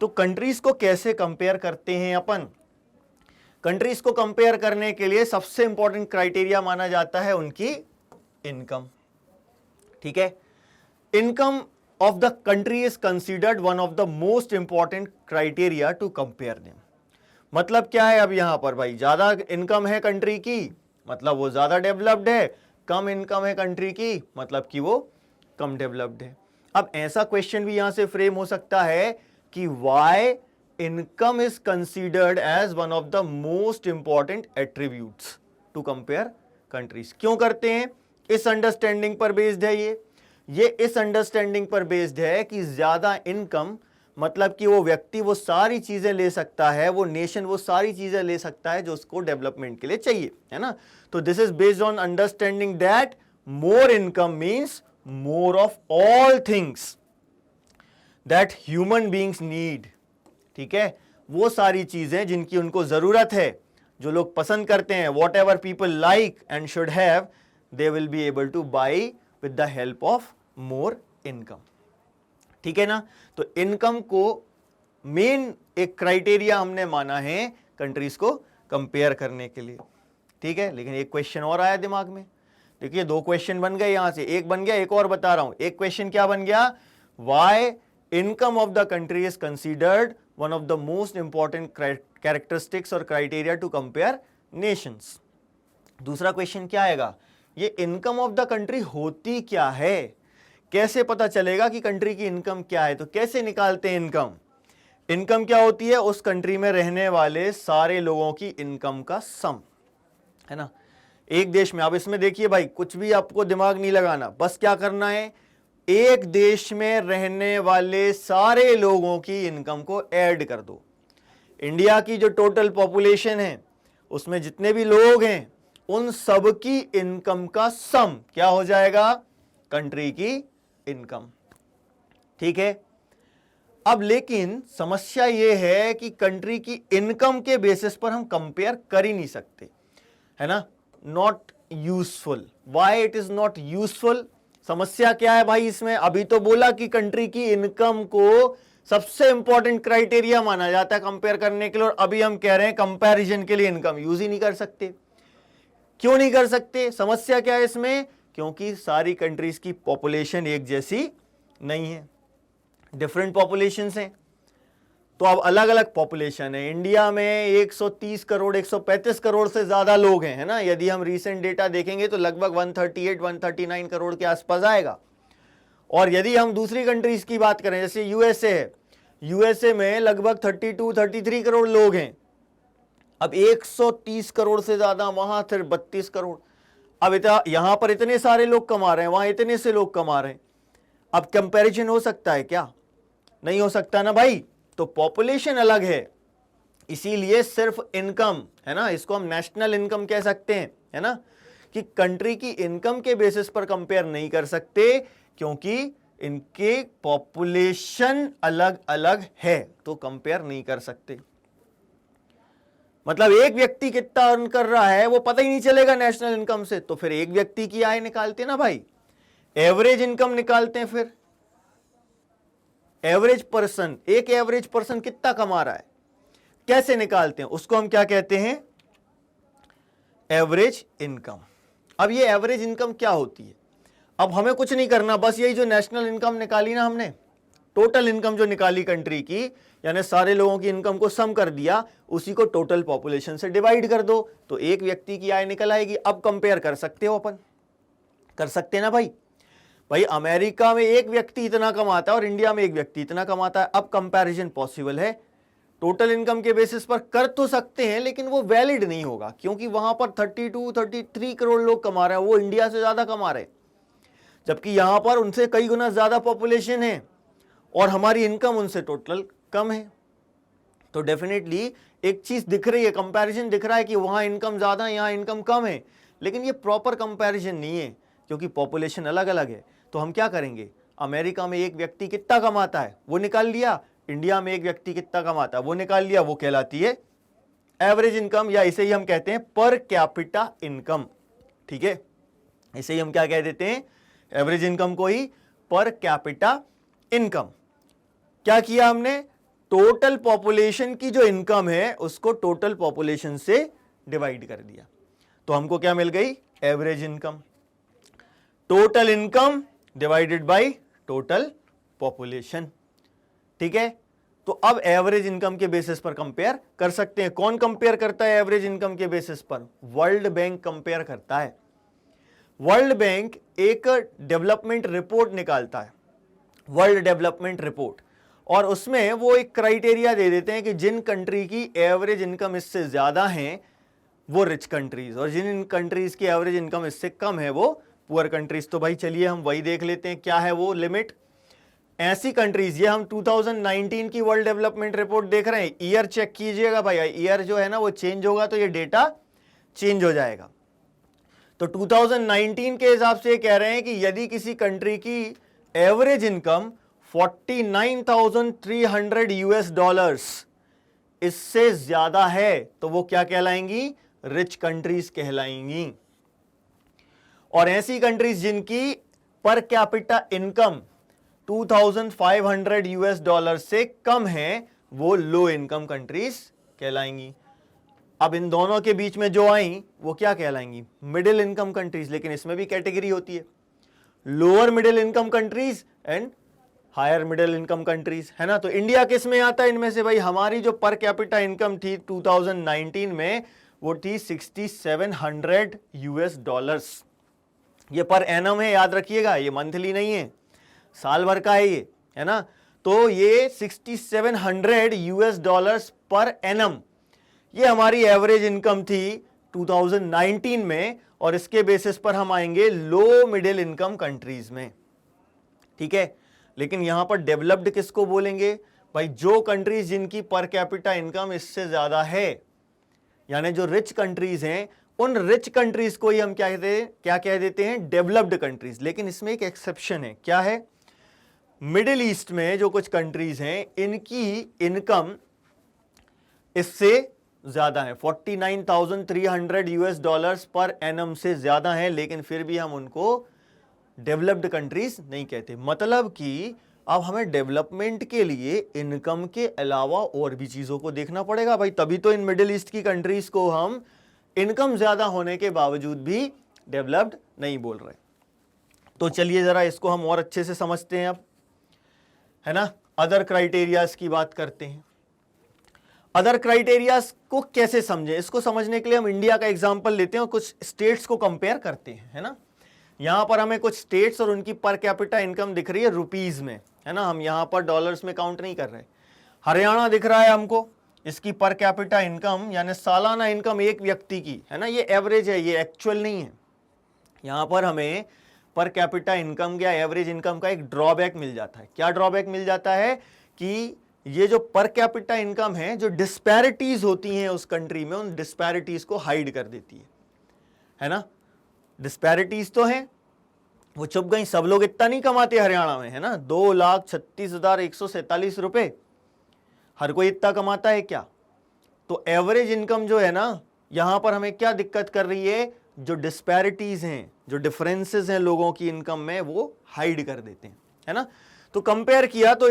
तो कंट्रीज को कैसे कंपेयर करते हैं अपन? कंट्रीज को कंपेयर करने के लिए सबसे इंपॉर्टेंट क्राइटेरिया माना जाता है उनकी इनकम। ठीक है, income of the country is considered one of the most important criteria to compare them. मतलब क्या है? अब यहां पर भाई ज्यादा इनकम है कंट्री की मतलब वो ज्यादा डेवलप्ड है, कम इनकम है कंट्री की मतलब कि वो कम डेवलप्ड है। अब ऐसा क्वेश्चन भी यहां से फ्रेम हो सकता है कि why income is considered as one of the most important attributes to compare countries. क्यों करते हैं? इस अंडरस्टैंडिंग पर बेस्ड है ये इस अंडरस्टैंडिंग पर बेस्ड है कि ज्यादा इनकम मतलब कि वो व्यक्ति वो सारी चीजें ले सकता है, वो नेशन वो सारी चीजें ले सकता है जो उसको डेवलपमेंट के लिए चाहिए, है ना। तो this is based on understanding that more income means more of all things that human beings need. ठीक है, वो सारी चीजें जिनकी उनको जरूरत है, जो लोग पसंद करते हैं, what ever people like and should have, they will be able two by with the help of more income. ठीक है ना। तो इनकम को मेन एक क्राइटेरिया हमने माना है कंट्रीज को कंपेयर करने के लिए। ठीक है, लेकिन एक क्वेश्चन और आया दिमाग में। देखिए 2 क्वेश्चन बन गए यहां से, एक बन गया, एक और बता रहा हूं। एक क्वेश्चन क्या बन गया? Why income of the country is considered one of the most important characteristics और क्राइटेरिया टू कंपेयर नेशंस। दूसरा क्वेश्चन क्या आएगा? ये इनकम ऑफ द कंट्री होती क्या है? कैसे पता चलेगा कि कंट्री की इनकम क्या है? तो कैसे निकालते हैं इनकम? इनकम क्या होती है? उस कंट्री में रहने वाले सारे लोगों की इनकम का सम, है ना। एक देश में, अब इसमें देखिए भाई, कुछ भी आपको दिमाग नहीं लगाना, बस क्या करना है, एक देश में रहने वाले सारे लोगों की इनकम को ऐड कर दो। इंडिया की जो टोटल पॉपुलेशन है उसमें जितने भी लोग हैं उन सब की इनकम का सम क्या हो जाएगा? कंट्री की इनकम। ठीक है। अब लेकिन समस्या यह है कि कंट्री की इनकम के बेसिस पर हम कंपेयर कर ही नहीं सकते, है ना। Not useful. Why it is not useful? समस्या क्या है भाई इसमें? अभी तो बोला कि कंट्री की इनकम को सबसे इंपॉर्टेंट क्राइटेरिया माना जाता है कंपेयर करने के लिए, और अभी हम कह रहे हैं कंपैरिजन के लिए इनकम यूज ही नहीं कर सकते। क्यों नहीं कर सकते? समस्या क्या है इसमें? क्योंकि सारी कंट्रीज की पॉपुलेशन एक जैसी नहीं है, डिफरेंट पॉपुलेशंस हैं। तो अब अलग अलग पॉपुलेशन है। इंडिया में 130 करोड़ 135 करोड़ से ज्यादा लोग हैं, है ना। यदि हम रीसेंट डेटा देखेंगे तो लगभग 138-139 करोड़ के आसपास आएगा। और यदि हम दूसरी कंट्रीज की बात करें, जैसे यूएसए है, यूएसए में लगभग 32-33 करोड़ लोग हैं। अब 130 करोड़ से ज्यादा, वहां सिर्फ 32 करोड़। अब यहां पर इतने सारे लोग कमा रहे हैं, वहां इतने से लोग कमा रहे हैं। अब कंपैरिजन हो सकता है क्या? नहीं हो सकता ना भाई। तो पॉपुलेशन अलग है, इसीलिए सिर्फ इनकम, है ना, इसको हम नेशनल इनकम कह सकते हैं, है ना, कि कंट्री की इनकम के बेसिस पर कंपेयर नहीं कर सकते क्योंकि इनके पॉपुलेशन अलग अलग है, तो कंपेयर नहीं कर सकते। मतलब एक व्यक्ति कितना अर्न कर रहा है वो पता ही नहीं चलेगा नेशनल इनकम से, तो फिर एक व्यक्ति की आय निकालते ना भाई, एवरेज इनकम निकालते हैं। फिर एवरेज पर्सन, एक एवरेज पर्सन कितना कमा रहा है, कैसे निकालते हैं? उसको हम क्या कहते हैं? Average income. अब ये एवरेज इनकम क्या होती है? अब हमें कुछ नहीं करना, बस यही जो नेशनल इनकम निकाली ना हमने, टोटल इनकम जो निकाली कंट्री की, यानी सारे लोगों की इनकम को सम कर दिया, उसी को टोटल पॉपुलेशन से डिवाइड कर दो तो एक व्यक्ति की आय निकल आएगी। अब कंपेयर कर सकते हो, अपन कर सकते हैं ना भाई। भाई अमेरिका में एक व्यक्ति इतना कमाता है और इंडिया में एक व्यक्ति इतना कमाता है, अब कंपैरिजन पॉसिबल है। टोटल इनकम के बेसिस पर कर तो सकते हैं लेकिन वो वैलिड नहीं होगा, क्योंकि वहां पर 32-33 करोड़ लोग कमा रहे हैं, वो इंडिया से ज्यादा कमा रहे हैं, जबकि यहां पर उनसे कई गुना ज्यादा पॉपुलेशन है और हमारी इनकम उनसे टोटल कम है। तो डेफिनेटली एक चीज दिख रही है, कंपैरिजन दिख रहा है कि वहां इनकम ज्यादा है, यहां इनकम कम है, लेकिन ये प्रॉपर कंपैरिजन नहीं है क्योंकि पॉपुलेशन अलग अलग है। तो हम क्या करेंगे? अमेरिका में एक व्यक्ति कितना कमाता है वो निकाल लिया, इंडिया में एक व्यक्ति कितना कमाता है वो निकाल लिया, वो कहलाती है एवरेज इनकम, या इसे ही हम कहते हैं पर कैपिटा इनकम। ठीक है, इसे ही हम क्या कह देते हैं? एवरेज इनकम को ही पर कैपिटा इनकम। क्या किया हमने? टोटल पॉपुलेशन की जो इनकम है उसको टोटल पॉपुलेशन से डिवाइड कर दिया, तो हमको क्या मिल गई? Average income. Total income divided by total population. ठीक है, तो अब एवरेज इनकम के बेसिस पर कंपेयर कर सकते हैं। कौन कंपेयर करता है एवरेज इनकम के बेसिस पर? वर्ल्ड बैंक कंपेयर करता है। वर्ल्ड बैंक एक डेवलपमेंट रिपोर्ट निकालता है, वर्ल्ड डेवलपमेंट रिपोर्ट, और उसमें वो एक क्राइटेरिया दे देते हैं कि जिन कंट्री की एवरेज इनकम इससे ज्यादा है वो रिच कंट्रीज, और जिन कंट्रीज की एवरेज इनकम इससे कम है वो पुअर कंट्रीज। तो भाई चलिए हम वही देख लेते हैं, क्या है वो लिमिट। ऐसी कंट्रीज, ये हम 2019 की वर्ल्ड डेवलपमेंट रिपोर्ट देख रहे हैं, ईयर चेक कीजिएगा भाई, ईयर जो है ना वो चेंज होगा तो ये डेटा चेंज हो जाएगा। तो 2019 के हिसाब से कह रहे हैं कि यदि किसी कंट्री की एवरेज इनकम 49,300 यूएस डॉलर्स इससे ज्यादा है तो वो क्या कहलाएंगी? Rich countries कहलाएंगी। और ऐसी कंट्रीज जिनकी per capita income 2,500 US dollar से कम है वो लो इनकम कंट्रीज कहलाएंगी। अब इन दोनों के बीच में जो आई वो क्या कहलाएंगी? Middle income countries. लेकिन इसमें भी कैटेगरी होती है, lower middle income countries and higher middle income countries, है ना। तो इंडिया किस में आता है इनमें से? भाई हमारी जो पर कैपिटा इनकम थी 2019 में वो थी 6,700 यूएस डॉलर्स। ये पर एनम है, याद रखिएगा, ये मंथली नहीं है, साल भर का है ये, है ना। तो ये 6,700 यूएस डॉलर्स पर एनम ये हमारी एवरेज इनकम थी 2019 में, और इसके बेसिस पर हम आएंगे लो मिडिल इनकम कंट्रीज में, ठीक है। लेकिन यहां पर डेवलप्ड किसको बोलेंगे? भाई जो कंट्रीज जिनकी पर कैपिटा इनकम इससे ज्यादा है, यानी जो रिच कंट्रीज हैं, उन रिच कंट्रीज को ही हम क्या कह देते हैं? Developed countries. लेकिन इसमें एक एक्सेप्शन है, क्या है? मिडिल ईस्ट में जो कुछ कंट्रीज हैं इनकी इनकम इससे ज्यादा है, 49,300 यूएस डॉलर्स पर एनम से ज्यादा है, लेकिन फिर भी हम उनको डेवलप्ड कंट्रीज नहीं कहते। मतलब कि अब हमें डेवलपमेंट के लिए इनकम के अलावा और भी चीजों को देखना पड़ेगा भाई, तभी तो इन मिडिल ईस्ट की कंट्रीज को हम इनकम ज्यादा होने के बावजूद भी डेवलप्ड नहीं बोल रहे। तो चलिए जरा इसको हम और अच्छे से समझते हैं अब, है ना। अदर क्राइटेरियाज की बात करते हैं। अदर क्राइटेरियाज को कैसे समझें? इसको समझने के लिए हम इंडिया का एग्जांपल लेते हैं और कुछ स्टेट्स को कंपेयर करते हैं, है ना। यहां पर हमें कुछ स्टेट्स और उनकी पर कैपिटा इनकम दिख रही है रुपीज में, है ना। हम यहां पर डॉलर्स में काउंट नहीं कर रहे। हरियाणा दिख रहा है हमको, इसकी पर कैपिटा इनकम यानी सालाना इनकम एक व्यक्ति की, है ना, ये एवरेज है, ये एक्चुअल नहीं है। यहां पर हमें पर कैपिटा इनकम या एवरेज इनकम का एक ड्रॉबैक मिल जाता है। क्या ड्रॉबैक मिल जाता है? कि ये जो पर कैपिटा इनकम है, जो डिस्पैरिटीज होती हैं उस कंट्री में, उन डिस्पैरिटीज को हाइड कर देती है ना। डिस्पैरिटीज तो हैं, वो चुप गई, सब लोग इतना नहीं कमाते हरियाणा में, है ना। 2,36,147 रुपए, हर कोई इतना कमाता है क्या? तो एवरेज इनकम जो है ना, यहां पर हमें क्या दिक्कत कर रही है? जो डिस्पैरिटीज हैं, जो डिफरेंसेस हैं लोगों की इनकम में, वो हाइड कर देते हैं, है ना। तो कंपेयर किया तो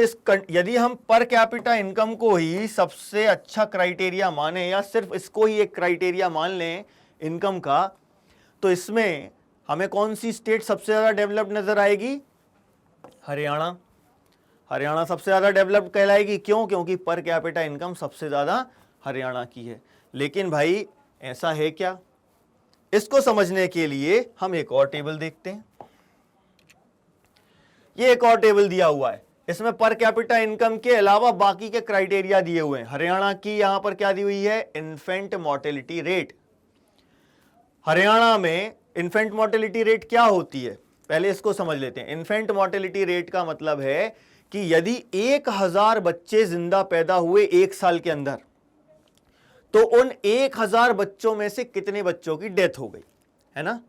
यदि हम पर कैपिटा इनकम को ही सबसे अच्छा क्राइटेरिया माने या सिर्फ इसको ही एक क्राइटेरिया मान लें इनकम का, तो इसमें हमें कौन सी स्टेट सबसे ज्यादा डेवलप्ड नजर आएगी? हरियाणा। हरियाणा सबसे ज्यादा डेवलप्ड कहलाएगी। क्यों? क्योंकि पर कैपिटा इनकम सबसे ज्यादा हरियाणा की है। लेकिन भाई ऐसा है क्या? इसको समझने के लिए हम एक और टेबल देखते हैं। ये एक और टेबल दिया हुआ है, इसमें पर कैपिटा इनकम के अलावा बाकी के क्राइटेरिया दिए हुए हैं। हरियाणा की यहां पर क्या दी हुई है? Infant mortality rate. हरियाणा में इन्फेंट मोर्टेलिटी रेट क्या होती है, पहले इसको समझ लेते हैं। इन्फेंट मोर्टेलिटी रेट का मतलब है कि यदि 1,000 बच्चे जिंदा पैदा हुए एक साल के अंदर, तो उन 1,000 बच्चों में से कितने बच्चों की डेथ हो गई, है ना।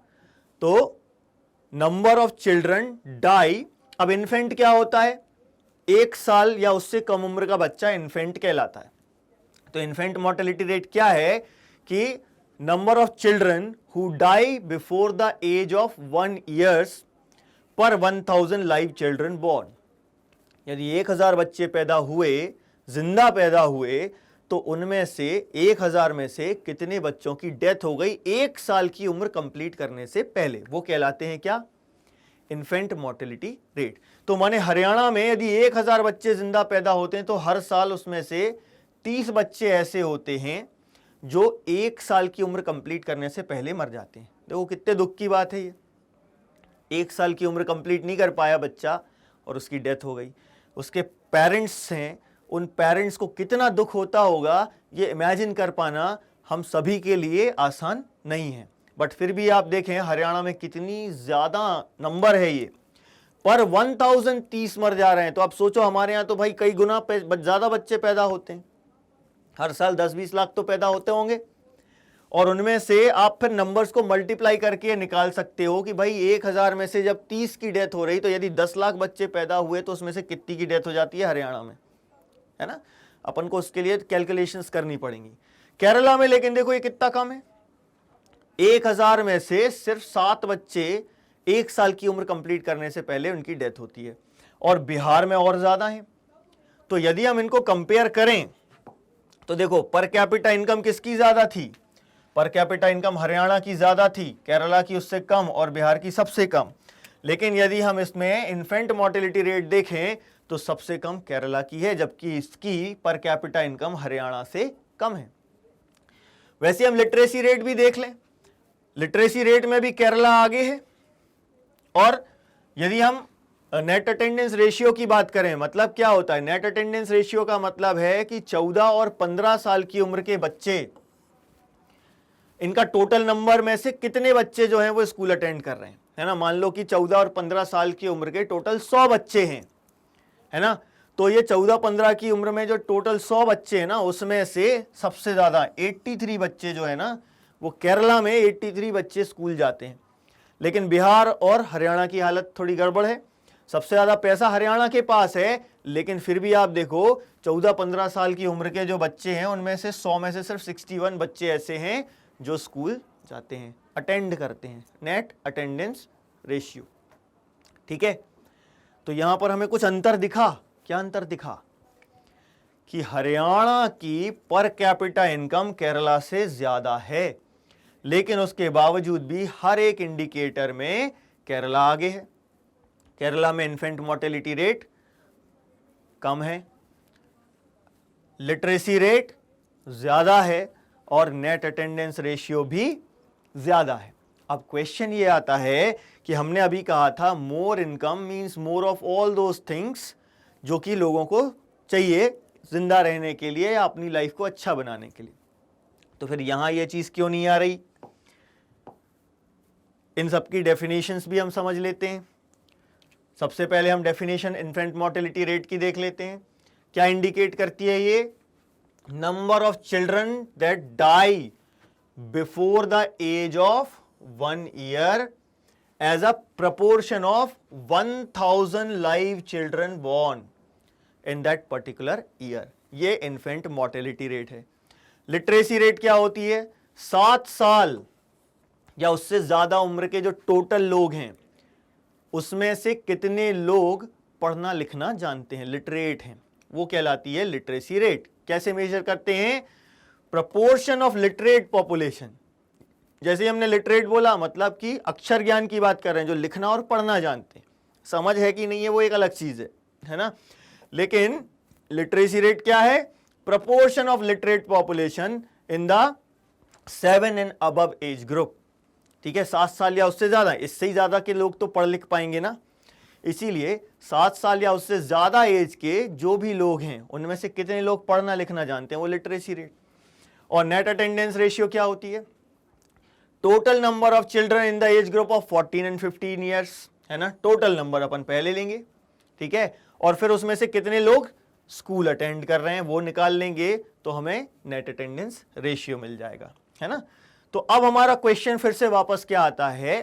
तो नंबर ऑफ चिल्ड्रन डाई। अब इन्फेंट क्या होता है? 1 साल या उससे कम उम्र का बच्चा इन्फेंट कहलाता है। तो इन्फेंट मोर्टेलिटी रेट क्या है कि number of children who die before the age of 1 years per 1,000 live children born. यदि 1,000 बच्चे पैदा हुए, जिंदा पैदा हुए, तो उनमें से 1,000 में से कितने बच्चों की डेथ हो गई 1 साल की उम्र कंप्लीट करने से पहले, वो कहलाते हैं क्या? Infant mortality rate. तो माने हरियाणा में यदि 1000 बच्चे जिंदा पैदा होते हैं तो हर साल उसमें से 30 बच्चे ऐसे होते हैं जो 1 साल की उम्र कंप्लीट करने से पहले मर जाते हैं। देखो कितने दुख की बात है ये, 1 साल की उम्र कंप्लीट नहीं कर पाया बच्चा और उसकी डेथ हो गई। उसके पेरेंट्स हैं, उन पेरेंट्स को कितना दुख होता होगा ये इमेजिन कर पाना हम सभी के लिए आसान नहीं है। बट फिर भी आप देखें हरियाणा में कितनी ज्यादा नंबर है ये, पर 1030 मर जा रहे हैं। तो आप सोचो हमारे यहाँ तो भाई कई गुना ज्यादा बच्चे पैदा होते हैं, हर साल 10-20 लाख तो पैदा होते होंगे। और उनमें से आप फिर नंबर्स को मल्टीप्लाई करके निकाल सकते हो कि भाई 1000 में से जब 30 की डेथ हो रही तो यदि 10 लाख बच्चे पैदा हुए तो उसमें से कितनी की डेथ हो जाती है हरियाणा में, है ना। अपन को उसके लिए कैलकुलेशंस करनी पड़ेंगी। केरला में लेकिन देखो ये कितना कम है, 1000 में से सिर्फ 7 बच्चे 1 साल की उम्र कंप्लीट करने से पहले उनकी डेथ होती है। और बिहार में और ज्यादा है। तो यदि हम इनको कंपेयर करें तो देखो पर कैपिटा इनकम किसकी ज्यादा थी, पर कैपिटा इनकम हरियाणा की ज्यादा थी, केरला की उससे कम और बिहार की सबसे कम। लेकिन यदि हम इसमें इन्फेंट मोर्टेलिटी रेट देखें तो सबसे कम केरला की है, जबकि इसकी पर कैपिटा इनकम हरियाणा से कम है। वैसे हम लिटरेसी रेट भी देख लें, लिटरेसी रेट में भी केरला आगे है। और यदि हम नेट अटेंडेंस रेशियो की बात करें, मतलब क्या होता है नेट अटेंडेंस रेशियो का मतलब है कि 14 और 15 साल की उम्र के बच्चे, इनका टोटल नंबर में से कितने बच्चे जो हैं वो स्कूल अटेंड कर रहे हैं, है ना। मान लो कि 14 और 15 साल की उम्र के टोटल 100 बच्चे हैं, है ना। तो ये 14-15 की उम्र में जो टोटल 100 बच्चे हैं ना, उसमें से सबसे ज्यादा 83 बच्चे जो है ना वो केरला में 83 बच्चे स्कूल जाते हैं। लेकिन बिहार और हरियाणा की हालत थोड़ी गड़बड़ है। सबसे ज्यादा पैसा हरियाणा के पास है, लेकिन फिर भी आप देखो 14-15 साल की उम्र के जो बच्चे हैं उनमें से 100 में से सिर्फ 61 बच्चे ऐसे हैं जो स्कूल जाते हैं, अटेंड करते हैं, नेट अटेंडेंस रेशियो। ठीक है, तो यहां पर हमें कुछ अंतर दिखा। क्या अंतर दिखा कि हरियाणा की पर कैपिटा इनकम केरला से ज्यादा है, लेकिन उसके बावजूद भी हर एक इंडिकेटर में केरला आगे है। केरला में इन्फेंट मोर्टेलिटी रेट कम है, लिटरेसी रेट ज्यादा है और नेट अटेंडेंस रेशियो भी ज्यादा है। अब क्वेश्चन ये आता है कि हमने अभी कहा था more income means more of all those things जो कि लोगों को चाहिए जिंदा रहने के लिए या अपनी लाइफ को अच्छा बनाने के लिए। तो फिर यहां ये चीज क्यों नहीं आ रही? इन सबकी डेफिनेशंस भी हम समझ लेते हैं। सबसे पहले हम डेफिनेशन इन्फेंट मोर्टेलिटी रेट की देख लेते हैं। क्या इंडिकेट करती है ये? Number of children that die before the age of 1 year as a proportion of 1000 live children born in that particular year. ये इन्फेंट मोर्टेलिटी रेट है। लिटरेसी रेट क्या होती है? 7 साल या उससे ज्यादा उम्र के जो टोटल लोग हैं उसमें से कितने लोग पढ़ना लिखना जानते हैं, लिटरेट हैं, वो कहलाती है लिटरेसी रेट। कैसे मेजर करते हैं? Proportion of literate population. जैसे हमने लिटरेट बोला मतलब कि अक्षर ज्ञान की बात कर रहे हैं, जो लिखना और पढ़ना जानते हैं। समझ है कि नहीं है वो एक अलग चीज है ना। लेकिन लिटरेसी रेट क्या है? Proportion of literate population in the 7 and above age group. ठीक है, 7 साल या उससे ज्यादा, इससे ही ज्यादा के लोग तो पढ़ लिख पाएंगे ना। इसीलिए 7 साल या उससे ज्यादा एज के जो भी लोग हैं उनमें से कितने लोग पढ़ना लिखना जानते हैं, वो लिटरेसी रेट। और नेट अटेंडेंस रेशियो क्या होती है? Total number of children in the age group of 14 and 15 years, है ना। टोटल नंबर अपन पहले लेंगे, ठीक है, और फिर उसमें से कितने लोग स्कूल अटेंड कर रहे हैं वो निकाल लेंगे, तो हमें नेट अटेंडेंस रेशियो मिल जाएगा, है ना। तो अब हमारा क्वेश्चन फिर से वापस क्या आता है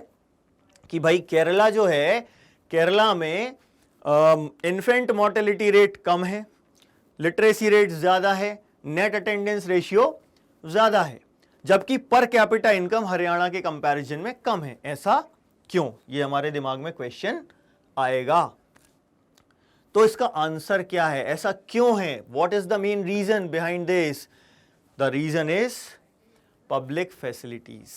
कि भाई केरला जो है, केरला में इन्फेंट मोर्टेलिटी रेट कम है, लिटरेसी रेट ज्यादा है, नेट अटेंडेंस रेशियो ज्यादा है, जबकि पर कैपिटा इनकम हरियाणा के कंपैरिजन में कम है। ऐसा क्यों? ये हमारे दिमाग में क्वेश्चन आएगा। तो इसका आंसर क्या है? ऐसा क्यों है? What is the main reason behind this? The reason is public facilities.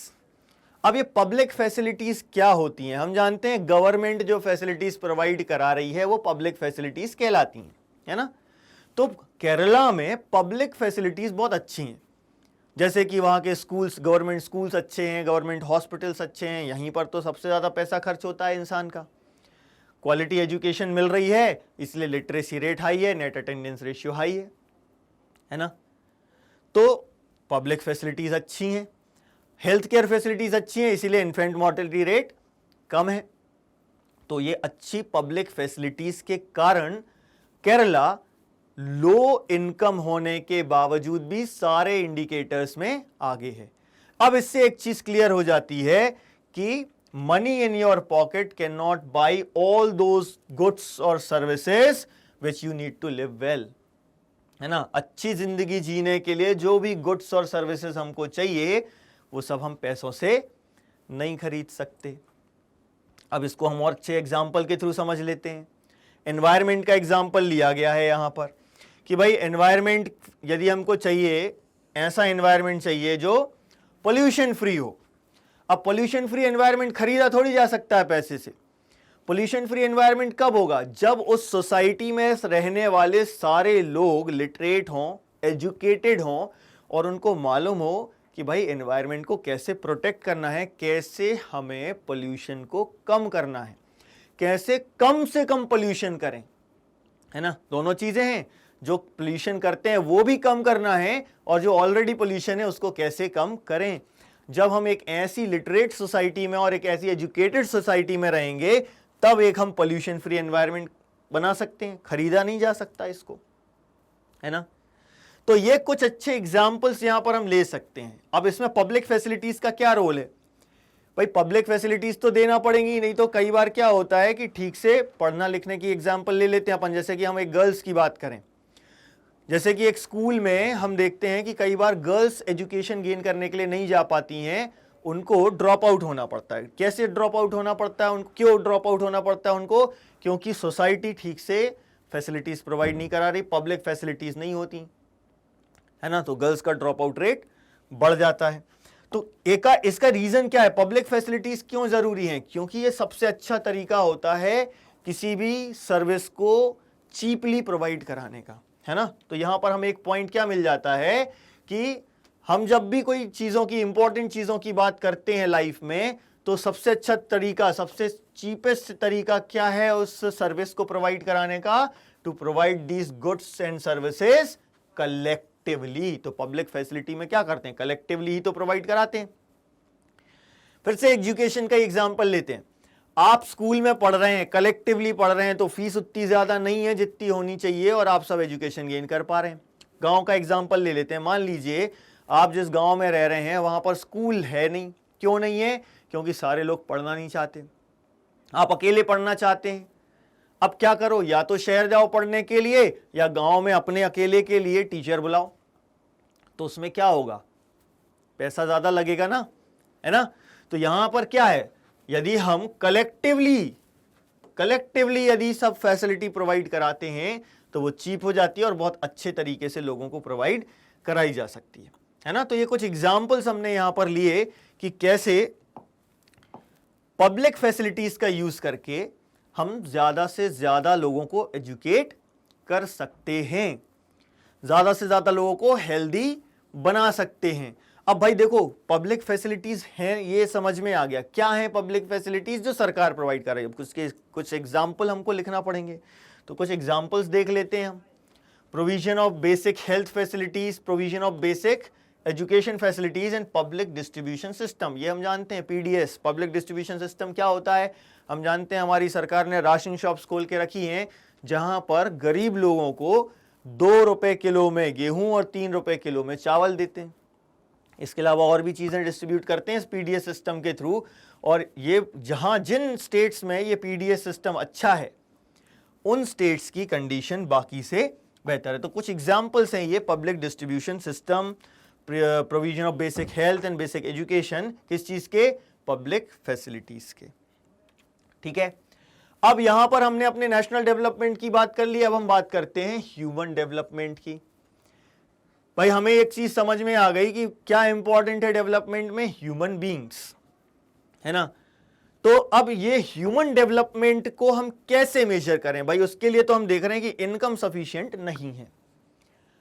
अब ये पब्लिक फैसिलिटीज क्या होती हैं? हम जानते हैं गवर्नमेंट जो फैसिलिटीज प्रोवाइड करा रही है वो पब्लिक फैसिलिटीज कहलाती हैं, है ना। तो केरला में पब्लिक फैसिलिटीज बहुत अच्छी हैं, जैसे कि वहाँ के स्कूल्स, गवर्नमेंट स्कूल्स अच्छे हैं, गवर्नमेंट हॉस्पिटल्स अच्छे हैं। यहीं पर तो सबसे ज़्यादा पैसा खर्च होता है इंसान का। क्वालिटी एजुकेशन मिल रही है, इसलिए लिटरेसी रेट हाई है, नेट अटेंडेंस रेशियो हाई है ना। तो पब्लिक फैसिलिटीज अच्छी हैं, हेल्थ केयर फैसिलिटीज अच्छी हैं, इसीलिए इन्फेंट मॉर्टेलिटी रेट कम है। तो ये अच्छी पब्लिक फैसिलिटीज के कारण केरला लो इनकम होने के बावजूद भी सारे इंडिकेटर्स में आगे है। अब इससे एक चीज क्लियर हो जाती है कि money in your pocket can not buy all those goods और services which you need to live well, है ना। अच्छी जिंदगी जीने के लिए जो भी गुड्स और सर्विसेज हमको चाहिए वो सब हम पैसों से नहीं खरीद सकते। अब इसको हम और अच्छे एग्जाम्पल के थ्रू समझ लेते हैं। एनवायरमेंट का एग्जाम्पल लिया गया है यहां पर कि भाई एनवायरमेंट यदि हमको चाहिए, ऐसा एनवायरमेंट चाहिए जो पोल्यूशन फ्री हो। अब पोल्यूशन फ्री एनवायरमेंट खरीदा थोड़ी जा सकता है पैसे से। पोल्यूशन फ्री एनवायरमेंट कब होगा? जब उस सोसाइटी में रहने वाले सारे लोग लिटरेट हों, एजुकेटेड हों और उनको मालूम हो कि भाई एनवायरमेंट को कैसे प्रोटेक्ट करना है, कैसे हमें पोल्यूशन को कम करना है, कैसे कम से कम पोल्यूशन करें, है ना। दोनों चीजें हैं, जो पोल्यूशन करते हैं वो भी कम करना है और जो ऑलरेडी पोल्यूशन है उसको कैसे कम करें। जब हम एक ऐसी लिटरेट सोसाइटी में और एक ऐसी एजुकेटेड सोसाइटी में रहेंगे तब एक हम पोल्यूशन फ्री एनवायरनमेंट बना सकते हैं। खरीदा नहीं जा सकता इसको, है ना। तो ये कुछ अच्छे एग्जाम्पल्स यहां पर हम ले सकते हैं। अब इसमें पब्लिक फैसिलिटीज का क्या रोल है? भाई पब्लिक फैसिलिटीज तो देना पड़ेंगी, नहीं तो कई बार क्या होता है कि ठीक से पढ़ना लिखने की एग्जाम्पल ले लेते हैं अपन। जैसे कि हम एक गर्ल्स की बात करें, जैसे कि एक स्कूल में हम देखते हैं कि कई बार गर्ल्स एजुकेशन गेन करने के लिए नहीं जा पाती हैं, उनको ड्रॉप आउट होना पड़ता है। कैसे ड्रॉप आउट होना पड़ता है उनको? क्यों ड्रॉप आउट होना पड़ता है उनको? क्योंकि सोसाइटी ठीक से फैसिलिटीज प्रोवाइड नहीं करा रही, पब्लिक फैसिलिटीज नहीं होती, है ना। तो गर्ल्स का ड्रॉप आउट रेट बढ़ जाता है। तो इसका रीजन क्या है? पब्लिक फैसिलिटीज क्यों जरूरी हैं? क्योंकि ये सबसे अच्छा तरीका होता है किसी भी सर्विस को चीपली प्रोवाइड कराने का, है ना। तो यहां पर हम एक पॉइंट क्या मिल जाता है कि हम जब भी कोई चीजों की, इंपॉर्टेंट चीजों की बात करते हैं लाइफ में, तो सबसे अच्छा तरीका, सबसे चीपेस्ट तरीका क्या है उस सर्विस को प्रोवाइड कराने का? To provide these goods and services collectively. तो पब्लिक फैसिलिटी में क्या करते हैं? कलेक्टिवली ही तो प्रोवाइड कराते हैं। फिर से एजुकेशन का एग्जांपल लेते हैं। आप स्कूल में पढ़ रहे हैं, कलेक्टिवली पढ़ रहे हैं, तो फीस उतनी ज्यादा नहीं है जितनी होनी चाहिए और आप सब एजुकेशन गेन कर पा रहे हैं। गांव का एग्जांपल ले लेते हैं। मान लीजिए आप जिस गांव में रह रहे हैं वहां पर स्कूल है नहीं। क्यों नहीं है? क्योंकि सारे लोग पढ़ना नहीं चाहते, आप अकेले पढ़ना चाहते हैं। अब क्या करो? या तो शहर जाओ पढ़ने के लिए या गांव में अपने अकेले के लिए टीचर बुलाओ। तो उसमें क्या होगा? पैसा ज्यादा लगेगा ना, है ना। तो यहां पर क्या है? यदि हम कलेक्टिवली यदि सब फैसिलिटी प्रोवाइड कराते हैं तो वो चीप हो जाती है और बहुत अच्छे तरीके से लोगों को प्रोवाइड कराई जा सकती है ना। तो ये कुछ एग्जाम्पल्स हमने यहां पर लिए कि कैसे पब्लिक फैसिलिटीज का यूज करके हम ज्यादा से ज्यादा लोगों को एजुकेट कर सकते हैं, ज्यादा से ज्यादा लोगों को हेल्दी बना सकते हैं। अब भाई देखो, पब्लिक फैसिलिटीज हैं, ये समझ में आ गया। क्या है पब्लिक फैसिलिटीज? जो सरकार प्रोवाइड कर रही है। कुछ एग्जाम्पल हमको लिखना पड़ेंगे, तो कुछ एग्जाम्पल्स देख लेते हैं हम। Provision of basic health facilities, provision of basic education facilities and public distribution system. ये हम जानते हैं, पीडीएस, पब्लिक डिस्ट्रीब्यूशन सिस्टम क्या होता है हम जानते हैं। हमारी सरकार ने राशन शॉप्स खोल के रखी हैं जहां पर गरीब लोगों को 2 रुपए किलो में गेहूं और 3 रुपए किलो में चावल देते हैं। इसके अलावा और भी चीजें डिस्ट्रीब्यूट करते हैं इस पीडीएस सिस्टम के थ्रू। और ये जिन स्टेट्स में ये पीडीएस सिस्टम अच्छा है उन स्टेट्स की कंडीशन बाकी से बेहतर है। तो कुछ एग्जांपल्स हैं ये public distribution system, provision of basic health and basic education, किस चीज के? पब्लिक फैसिलिटीज के। ठीक है। अब यहां पर हमने अपने नेशनल डेवलपमेंट की बात कर ली, अब हम बात करते हैं ह्यूमन डेवलपमेंट की। भाई हमें एक चीज समझ में आ गई कि क्या इंपॉर्टेंट है डेवलपमेंट में? Human beings. है ना। तो अब ये ह्यूमन डेवलपमेंट को हम कैसे मेजर करें भाई, उसके लिए तो हम देख रहे हैं कि इनकम सफिशिएंट नहीं है।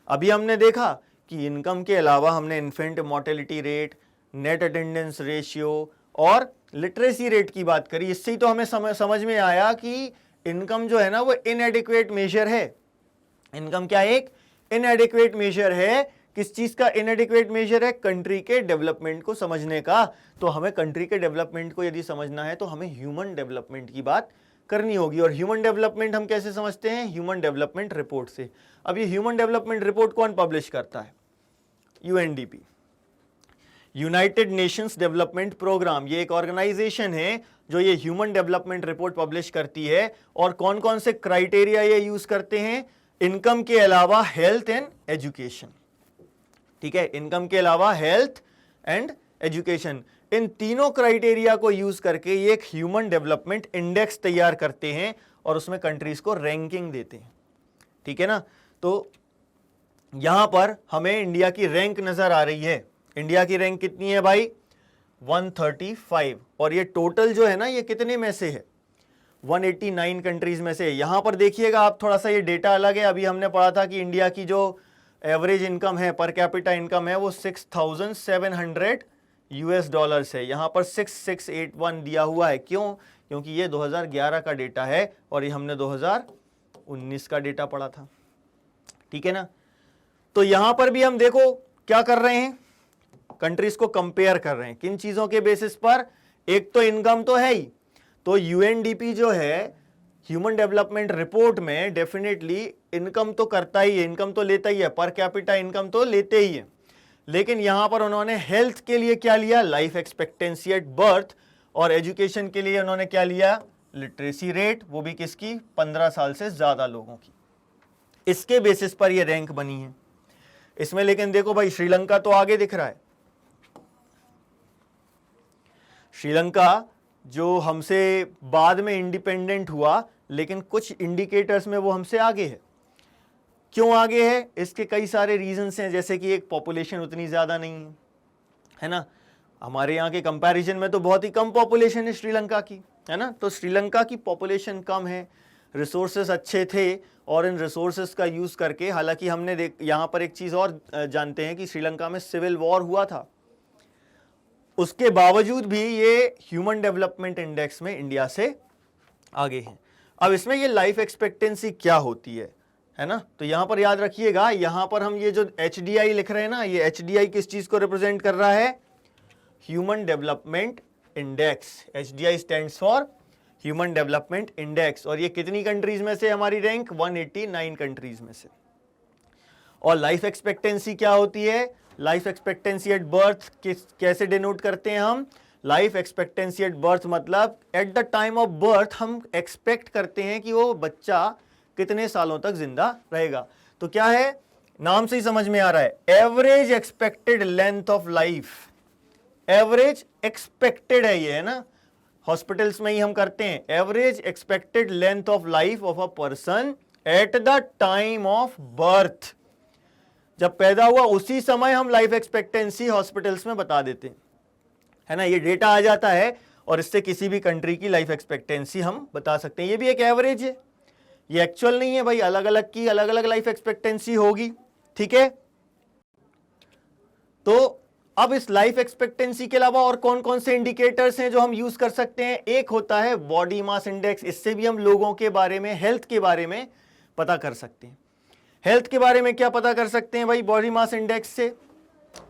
अभी हमने देखा कि इनकम के अलावा हमने infant mortality rate, net attendance ratio और लिटरेसी रेट की बात करी। इससे ही तो हमें समझ में आया कि इनकम जो है ना वो इनएडिक्वेट मेजर है। इनकम क्या एक इनएडिक्वेट मेजर है। किस चीज का इनएडिक्वेट मेजर है? कंट्री के डेवलपमेंट को समझने का। तो हमें कंट्री के डेवलपमेंट को यदि समझना है तो हमें ह्यूमन डेवलपमेंट की बात करनी होगी। और ह्यूमन डेवलपमेंट हम कैसे समझते हैं? ह्यूमन डेवलपमेंट रिपोर्ट से। अब ये ह्यूमन डेवलपमेंट रिपोर्ट कौन पब्लिश करता है? UNDP, United Nations Development Programme. ये एक ऑर्गेनाइजेशन है जो ये ह्यूमन डेवलपमेंट रिपोर्ट पब्लिश करती है। और कौन कौन से क्राइटेरिया ये यूज करते हैं? इनकम के अलावा हेल्थ एंड एजुकेशन। ठीक है, इनकम के अलावा हेल्थ एंड एजुकेशन, इन तीनों क्राइटेरिया को यूज करके ये एक ह्यूमन डेवलपमेंट इंडेक्स तैयार करते हैं और उसमें कंट्रीज को रैंकिंग देते हैं। ठीक है ना। तो यहां पर हमें इंडिया की रैंक नजर आ रही है। इंडिया की रैंक कितनी है भाई? 135। और ये टोटल जो है ना ये कितने में से है? 189 कंट्रीज में से। यहां पर देखिएगा आप, थोड़ा सा ये डेटा अलग है। अभी हमने पढ़ा था कि इंडिया की जो एवरेज इनकम है, पर कैपिटा इनकम है, वो $6,700 है। यहां पर 6681 दिया हुआ है। क्यों? क्योंकि ये 2011 का डेटा है और ये हमने 2019 का डेटा पढ़ा था। ठीक है ना। तो यहां पर भी हम देखो क्या कर रहे हैं, कंट्रीज को कंपेयर कर रहे हैं। किन चीजों के बेसिस पर? एक तो इनकम तो है ही, तो यूएनडीपी जो है ह्यूमन डेवलपमेंट रिपोर्ट में डेफिनेटली इनकम तो करता ही है, इनकम तो लेता ही है, पर कैपिटा इनकम तो लेते ही है। लेकिन यहां पर उन्होंने हेल्थ के लिए क्या लिया? Life expectancy at birth. और एजुकेशन के लिए उन्होंने क्या लिया? लिटरेसी रेट, वो भी किसकी? 15 साल से ज्यादा लोगों की। इसके बेसिस पर ये रैंक बनी है इसमें। लेकिन देखो भाई, श्रीलंका तो आगे दिख रहा है। श्रीलंका जो हमसे बाद में इंडिपेंडेंट हुआ, लेकिन कुछ इंडिकेटर्स में वो हमसे आगे है। क्यों आगे है? इसके कई सारे रीजंस हैं, जैसे कि एक पॉपुलेशन उतनी ज्यादा नहीं है ना। हमारे यहाँ के कंपैरिजन में तो बहुत ही कम पॉपुलेशन है श्रीलंका की, है ना। तो श्रीलंका की पॉपुलेशन कम है, रिसोर्सेस अच्छे थे और इन रिसोर्सेस का यूज करके, हालांकि हमने यहाँ पर एक चीज और जानते हैं कि श्रीलंका में सिविल वॉर हुआ था, उसके बावजूद भी ये ह्यूमन डेवलपमेंट इंडेक्स में इंडिया से आगे हैं। अब इसमें ये लाइफ एक्सपेक्टेंसी क्या होती है ना। तो यहां पर याद रखिएगा, यहां पर हम ये जो HDI लिख रहे हैं ना, ये HDI किस चीज को रिप्रेजेंट कर रहा है? Human development index. HDI stands for human development index. और ये कितनी कंट्रीज में से हमारी रैंक? 189 कंट्रीज में से। और लाइफ एक्सपेक्टेंसी क्या होती है? लाइफ एक्सपेक्टेंसी एट बर्थ कैसे डिनोट करते हैं हम? लाइफ एक्सपेक्टेंसी एट बर्थ मतलब at the time of birth हम एक्सपेक्ट करते हैं कि वो बच्चा कितने सालों तक जिंदा रहेगा। तो क्या है? नाम से ही समझ में आ रहा है, average expected length of life. Average expected है ये, है ना। हॉस्पिटल्स में ही हम करते हैं, average expected length of life of a person at the time of birth. जब पैदा हुआ उसी समय हम लाइफ एक्सपेक्टेंसी हॉस्पिटल्स में बता देते हैं, है ना। ये डेटा आ जाता है और इससे किसी भी कंट्री की लाइफ एक्सपेक्टेंसी हम बता सकते हैं। ये भी एक एवरेज है, ये एक्चुअल नहीं है भाई। अलग अलग की अलग अलग लाइफ एक्सपेक्टेंसी होगी। ठीक है। तो अब इस लाइफ एक्सपेक्टेंसी के अलावा और कौन कौन से इंडिकेटर्स हैं जो हम यूज कर सकते हैं? एक होता है बॉडी मास इंडेक्स। इससे भी हम लोगों के बारे में, हेल्थ के बारे में पता कर सकते हैं। हेल्थ के बारे में क्या पता कर सकते हैं भाई? बॉडी मास इंडेक्स से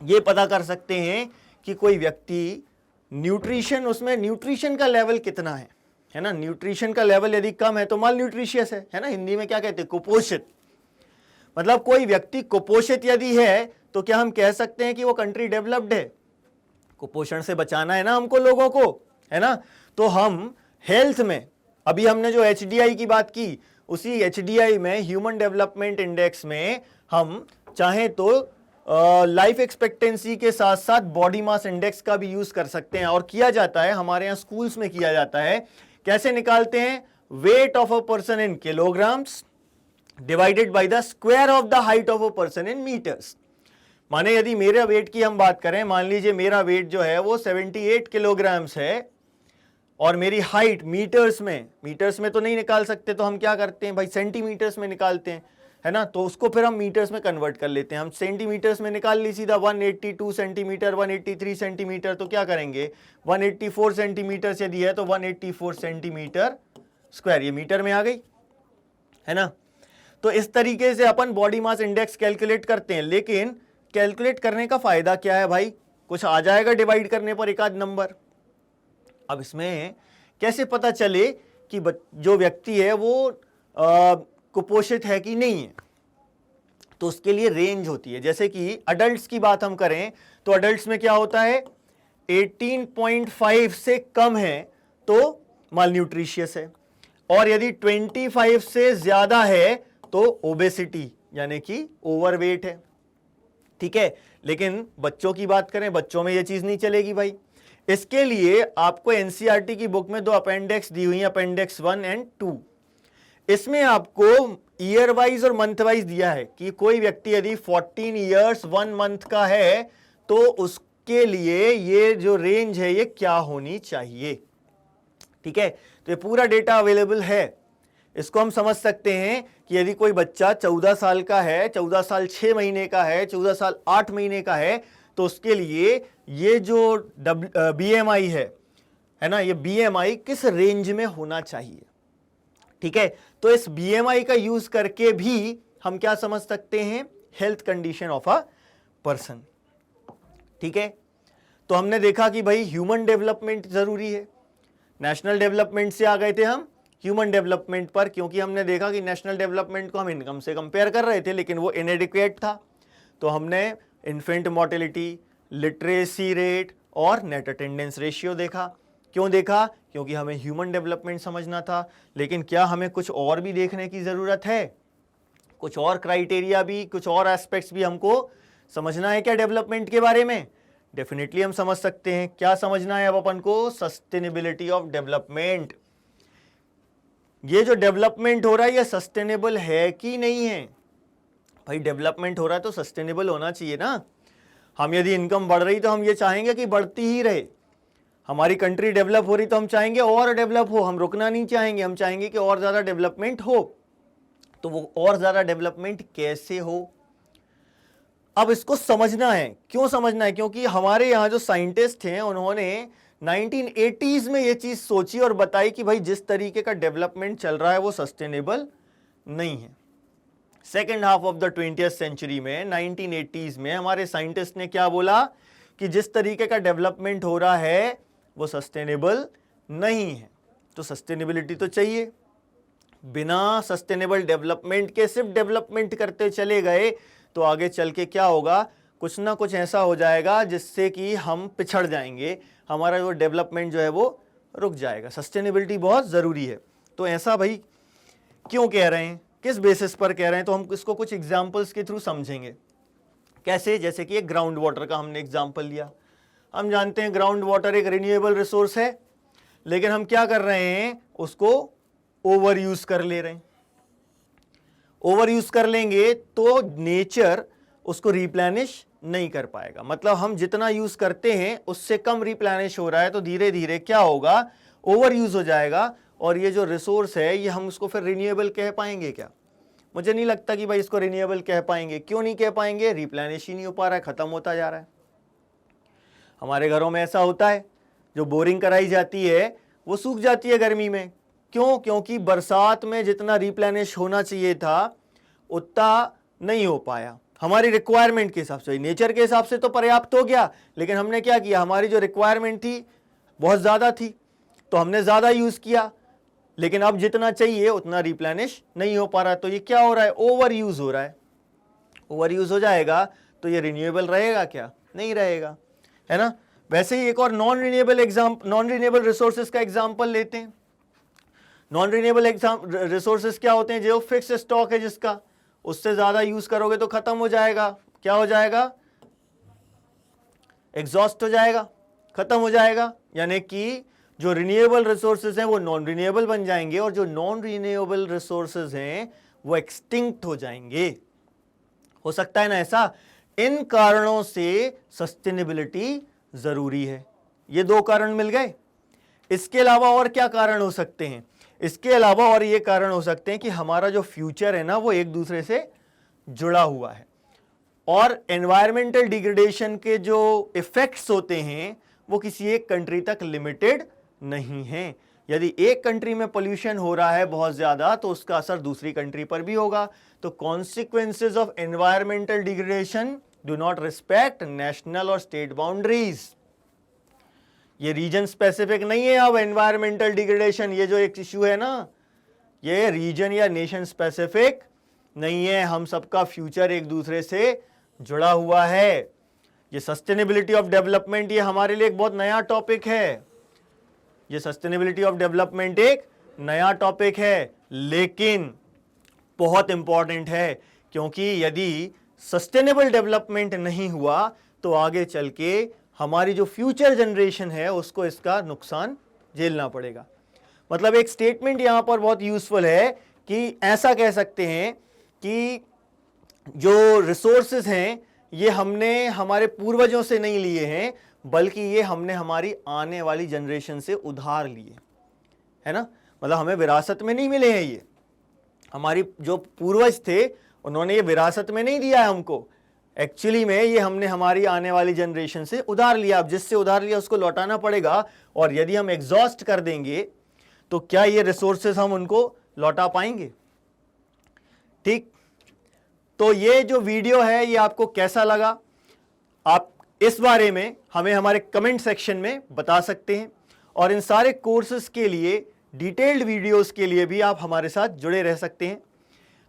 ये पता कर सकते हैं कि कोई व्यक्ति न्यूट्रिशन, उसमें न्यूट्रिशन का लेवल कितना है ना। न्यूट्रिशन का लेवल यदि कम है तो माल न्यूट्रिशियस है ना। हिंदी में क्या कहते हैं? कुपोषित। मतलब कोई व्यक्ति कुपोषित यदि है तो क्या हम कह सकते हैं कि वो कंट्री डेवलप्ड है? कुपोषण से बचाना है ना हमको लोगों को, है ना। तो हम हेल्थ में, अभी हमने जो HDI की बात की, उसी HDI में, ह्यूमन डेवलपमेंट इंडेक्स में, हम चाहें तो लाइफ एक्सपेक्टेंसी के साथ साथ बॉडी मास इंडेक्स का भी यूज कर सकते हैं। और किया जाता है, हमारे यहाँ स्कूल्स में किया जाता है। कैसे निकालते हैं? Weight of a person in kilograms divided by the square of the height of a person in metres. माने यदि मेरे वेट की हम बात करें, मान लीजिए मेरा वेट जो है वो 78 किलोग्राम्स है, और मेरी हाइट मीटर्स में तो नहीं निकाल सकते, तो हम क्या करते हैं भाई, सेंटीमीटर्स में निकालते हैं, है ना। तो उसको फिर हम मीटर्स में कन्वर्ट कर लेते हैं। हम सेंटीमीटर्स में निकाल ली सीधा, 182 सेंटीमीटर, 183 सेंटीमीटर, तो क्या करेंगे 184 सेंटीमीटर यदि है तो 184 सेंटीमीटर स्क्वायर, ये मीटर में आ गई, है ना। तो इस तरीके से अपन बॉडी मास इंडेक्स कैलकुलेट करते हैं। लेकिन कैलकुलेट करने का फायदा क्या है भाई, कुछ आ जाएगा डिवाइड करने पर एक आध नंबर। अब इसमें कैसे पता चले कि जो व्यक्ति है वो कुपोषित है कि नहीं है, तो उसके लिए रेंज होती है। जैसे कि अडल्ट्स की बात हम करें तो अडल्ट्स में क्या होता है, 18.5 से कम है तो मालन्यूट्रिशियस है, और यदि 25 से ज्यादा है तो ओबेसिटी यानी कि ओवरवेट है, ठीक है। लेकिन बच्चों की बात करें, बच्चों में यह चीज नहीं चलेगी भाई। इसके लिए आपको एनसीईआरटी की बुक में दो अपेंडिक्स दी हुई हैं, अपेंडिक्स 1 और 2। इसमें आपको ईयर वाइज और मंथ वाइज दिया है कि कोई व्यक्ति यदि 14 ईयर्स 1 मंथ का है तो उसके लिए ये जो रेंज है ये क्या होनी चाहिए, ठीक है। तो ये पूरा डेटा अवेलेबल है। इसको हम समझ सकते हैं कि यदि कोई बच्चा 14 साल का है, 14 साल 6 महीने का है, 14 साल 8 महीने का है, तो उसके लिए ये जो बीएमआई है ना, ये बीएमआई किस रेंज में होना चाहिए, ठीक है। तो इस बीएमआई का यूज करके भी हम क्या समझ सकते हैं, health condition of a person, ठीक है। तो हमने देखा कि भाई ह्यूमन डेवलपमेंट जरूरी है। नेशनल डेवलपमेंट से आ गए थे हम ह्यूमन डेवलपमेंट पर, क्योंकि हमने देखा कि नेशनल डेवलपमेंट को हम इनकम से कंपेयर कर रहे थे, लेकिन वो इनएडिक्वेट था। तो हमने इन्फेंट मोर्टेलिटी, लिटरेसी रेट और नेट अटेंडेंस रेशियो देखा। क्यों देखा, क्योंकि हमें ह्यूमन डेवलपमेंट समझना था। लेकिन क्या हमें कुछ और भी देखने की ज़रूरत है, कुछ और क्राइटेरिया भी, कुछ और एस्पेक्ट्स भी हमको समझना है क्या डेवलपमेंट के बारे में? डेफिनेटली हम समझ सकते हैं। क्या समझना है अब अपन को? Sustainability of development. ये जो डेवलपमेंट हो रहा है ये सस्टेनेबल है कि नहीं है? भाई डेवलपमेंट हो रहा है तो सस्टेनेबल होना चाहिए ना। हम यदि इनकम बढ़ रही तो हम ये चाहेंगे कि बढ़ती ही रहे। हमारी कंट्री डेवलप हो रही तो हम चाहेंगे और डेवलप हो, हम रुकना नहीं चाहेंगे, हम चाहेंगे कि और ज़्यादा डेवलपमेंट हो। तो वो और ज़्यादा डेवलपमेंट कैसे हो, अब इसको समझना है। क्यों समझना है? क्योंकि हमारे यहाँ जो साइंटिस्ट हैं उन्होंने 1980s में ये चीज़ सोची और बताई कि भाई जिस तरीके का डेवलपमेंट चल रहा है वो सस्टेनेबल नहीं है। Second half of the 20th century में 1980s में हमारे साइंटिस्ट ने क्या बोला कि जिस तरीके का डेवलपमेंट हो रहा है वो सस्टेनेबल नहीं है। तो सस्टेनेबिलिटी तो चाहिए। बिना सस्टेनेबल डेवलपमेंट के सिर्फ डेवलपमेंट करते चले गए तो आगे चल के क्या होगा, कुछ ना कुछ ऐसा हो जाएगा जिससे कि हम पिछड़ जाएंगे, हमारा जो डेवलपमेंट जो है वो रुक जाएगा। सस्टेनेबिलिटी बहुत ज़रूरी है। तो ऐसा भाई क्यों कह रहे हैं, किस बेसिस पर कह रहे हैं, तो हम इसको कुछ एग्जाम्पल्स के थ्रू समझेंगे। कैसे? जैसे कि एक ग्राउंड वाटर का हमने एग्जाम्पल लिया। हम जानते हैं ग्राउंड वाटर एक रिन्यूएबल रिसोर्स है, लेकिन हम क्या कर रहे हैं, उसको ओवर यूज कर ले रहे हैं। ओवर यूज कर लेंगे तो नेचर उसको रिप्लेनिश नहीं कर पाएगा। मतलब हम जितना यूज करते हैं उससे कम रिप्लेनिश हो रहा है, तो धीरे धीरे क्या होगा, ओवर यूज हो जाएगा। और ये जो रिसोर्स है ये हम उसको फिर रिन्यूएबल कह पाएंगे क्या? मुझे नहीं लगता कि भाई इसको रिन्यूएबल कह पाएंगे। क्यों नहीं कह पाएंगे? रिप्लेनिश ही नहीं हो पा रहा है, खत्म होता जा रहा है। हमारे घरों में ऐसा होता है, जो बोरिंग कराई जाती है वो सूख जाती है गर्मी में। क्यों? क्योंकि बरसात में जितना रिप्लेनिश होना चाहिए था उतना नहीं हो पाया। हमारी रिक्वायरमेंट के हिसाब से, नेचर के हिसाब से तो पर्याप्त हो गया, लेकिन हमने क्या किया, हमारी जो रिक्वायरमेंट थी बहुत ज़्यादा थी तो हमने ज़्यादा यूज़ किया, लेकिन अब जितना चाहिए उतना रिप्लेनिश नहीं हो पा रहा। तो ये क्या हो रहा है, ओवर यूज़ हो रहा है। ओवर यूज़ हो जाएगा तो ये रिन्यूएबल रहेगा क्या? नहीं रहेगा, है ना। वैसे ही एक और नॉन रिन्यूएबल रिसोर्सेज का एग्जाम्पल लेते हैं। नॉन रिन्यूएबल रिसोर्सेज क्या होते हैं? जो फिक्स स्टॉक है जिसका, उससे ज्यादा यूज करोगे तो खत्म हो जाएगा। क्या हो जाएगा? एग्जॉस्ट हो जाएगा, खत्म हो जाएगा। यानी कि जो रिन्यूएबल रिसोर्सेज हैं वो नॉन रिन्यूएबल बन जाएंगे, और जो नॉन रिन्यूएबल रिसोर्सेज हैं वो एक्सटिंक्ट हो जाएंगे। हो सकता है ना ऐसा। इन कारणों से सस्टेनेबिलिटी जरूरी है। ये दो कारण मिल गए। इसके अलावा और क्या कारण हो सकते हैं? इसके अलावा और ये कारण हो सकते हैं कि हमारा जो फ्यूचर है ना वो एक दूसरे से जुड़ा हुआ है, और एनवायरमेंटल डिग्रेडेशन के जो इफेक्ट्स होते हैं वो किसी एक कंट्री तक लिमिटेड नहीं है। यदि एक कंट्री में पोल्यूशन हो रहा है बहुत ज्यादा तो उसका असर दूसरी कंट्री पर भी होगा। तो consequences of environmental degradation do not respect national और स्टेट बाउंड्रीज। ये रीजन स्पेसिफिक नहीं है। अब एनवायरमेंटल डिग्रेडेशन ये जो एक इश्यू है ना, ये रीजन या नेशन स्पेसिफिक नहीं है। हम सबका फ्यूचर एक दूसरे से जुड़ा हुआ है। ये सस्टेनेबिलिटी ऑफ डेवलपमेंट ये हमारे लिए एक बहुत नया टॉपिक है। ये सस्टेनेबिलिटी ऑफ डेवलपमेंट एक नया टॉपिक है, लेकिन बहुत इंपॉर्टेंट है, क्योंकि यदि सस्टेनेबल डेवलपमेंट नहीं हुआ तो आगे चल के हमारी जो फ्यूचर जनरेशन है उसको इसका नुकसान झेलना पड़ेगा। मतलब एक स्टेटमेंट यहां पर बहुत यूजफुल है कि ऐसा कह सकते हैं कि जो रिसोर्सेज हैं ये हमने हमारे पूर्वजों से नहीं लिए हैं, बल्कि ये हमने हमारी आने वाली जनरेशन से उधार लिए, है ना। मतलब हमें विरासत में नहीं मिले हैं ये, हमारी जो पूर्वज थे उन्होंने ये विरासत में नहीं दिया है हमको। एक्चुअली में ये हमने हमारी आने वाली जनरेशन से उधार लिया। अब जिससे उधार लिया उसको लौटाना पड़ेगा, और यदि हम एग्जॉस्ट कर देंगे तो क्या ये रिसोर्सेज हम उनको लौटा पाएंगे? ठीक, तो ये जो वीडियो है ये आपको कैसा लगा, आप इस बारे में हमें हमारे कमेंट सेक्शन में बता सकते हैं। और इन सारे कोर्सेज के लिए डिटेल्ड वीडियोस के लिए भी आप हमारे साथ जुड़े रह सकते हैं।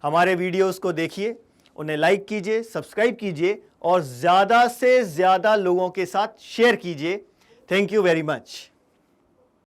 हमारे वीडियोस को देखिए, उन्हें लाइक कीजिए, सब्सक्राइब कीजिए और ज़्यादा से ज़्यादा लोगों के साथ शेयर कीजिए। Thank you very much.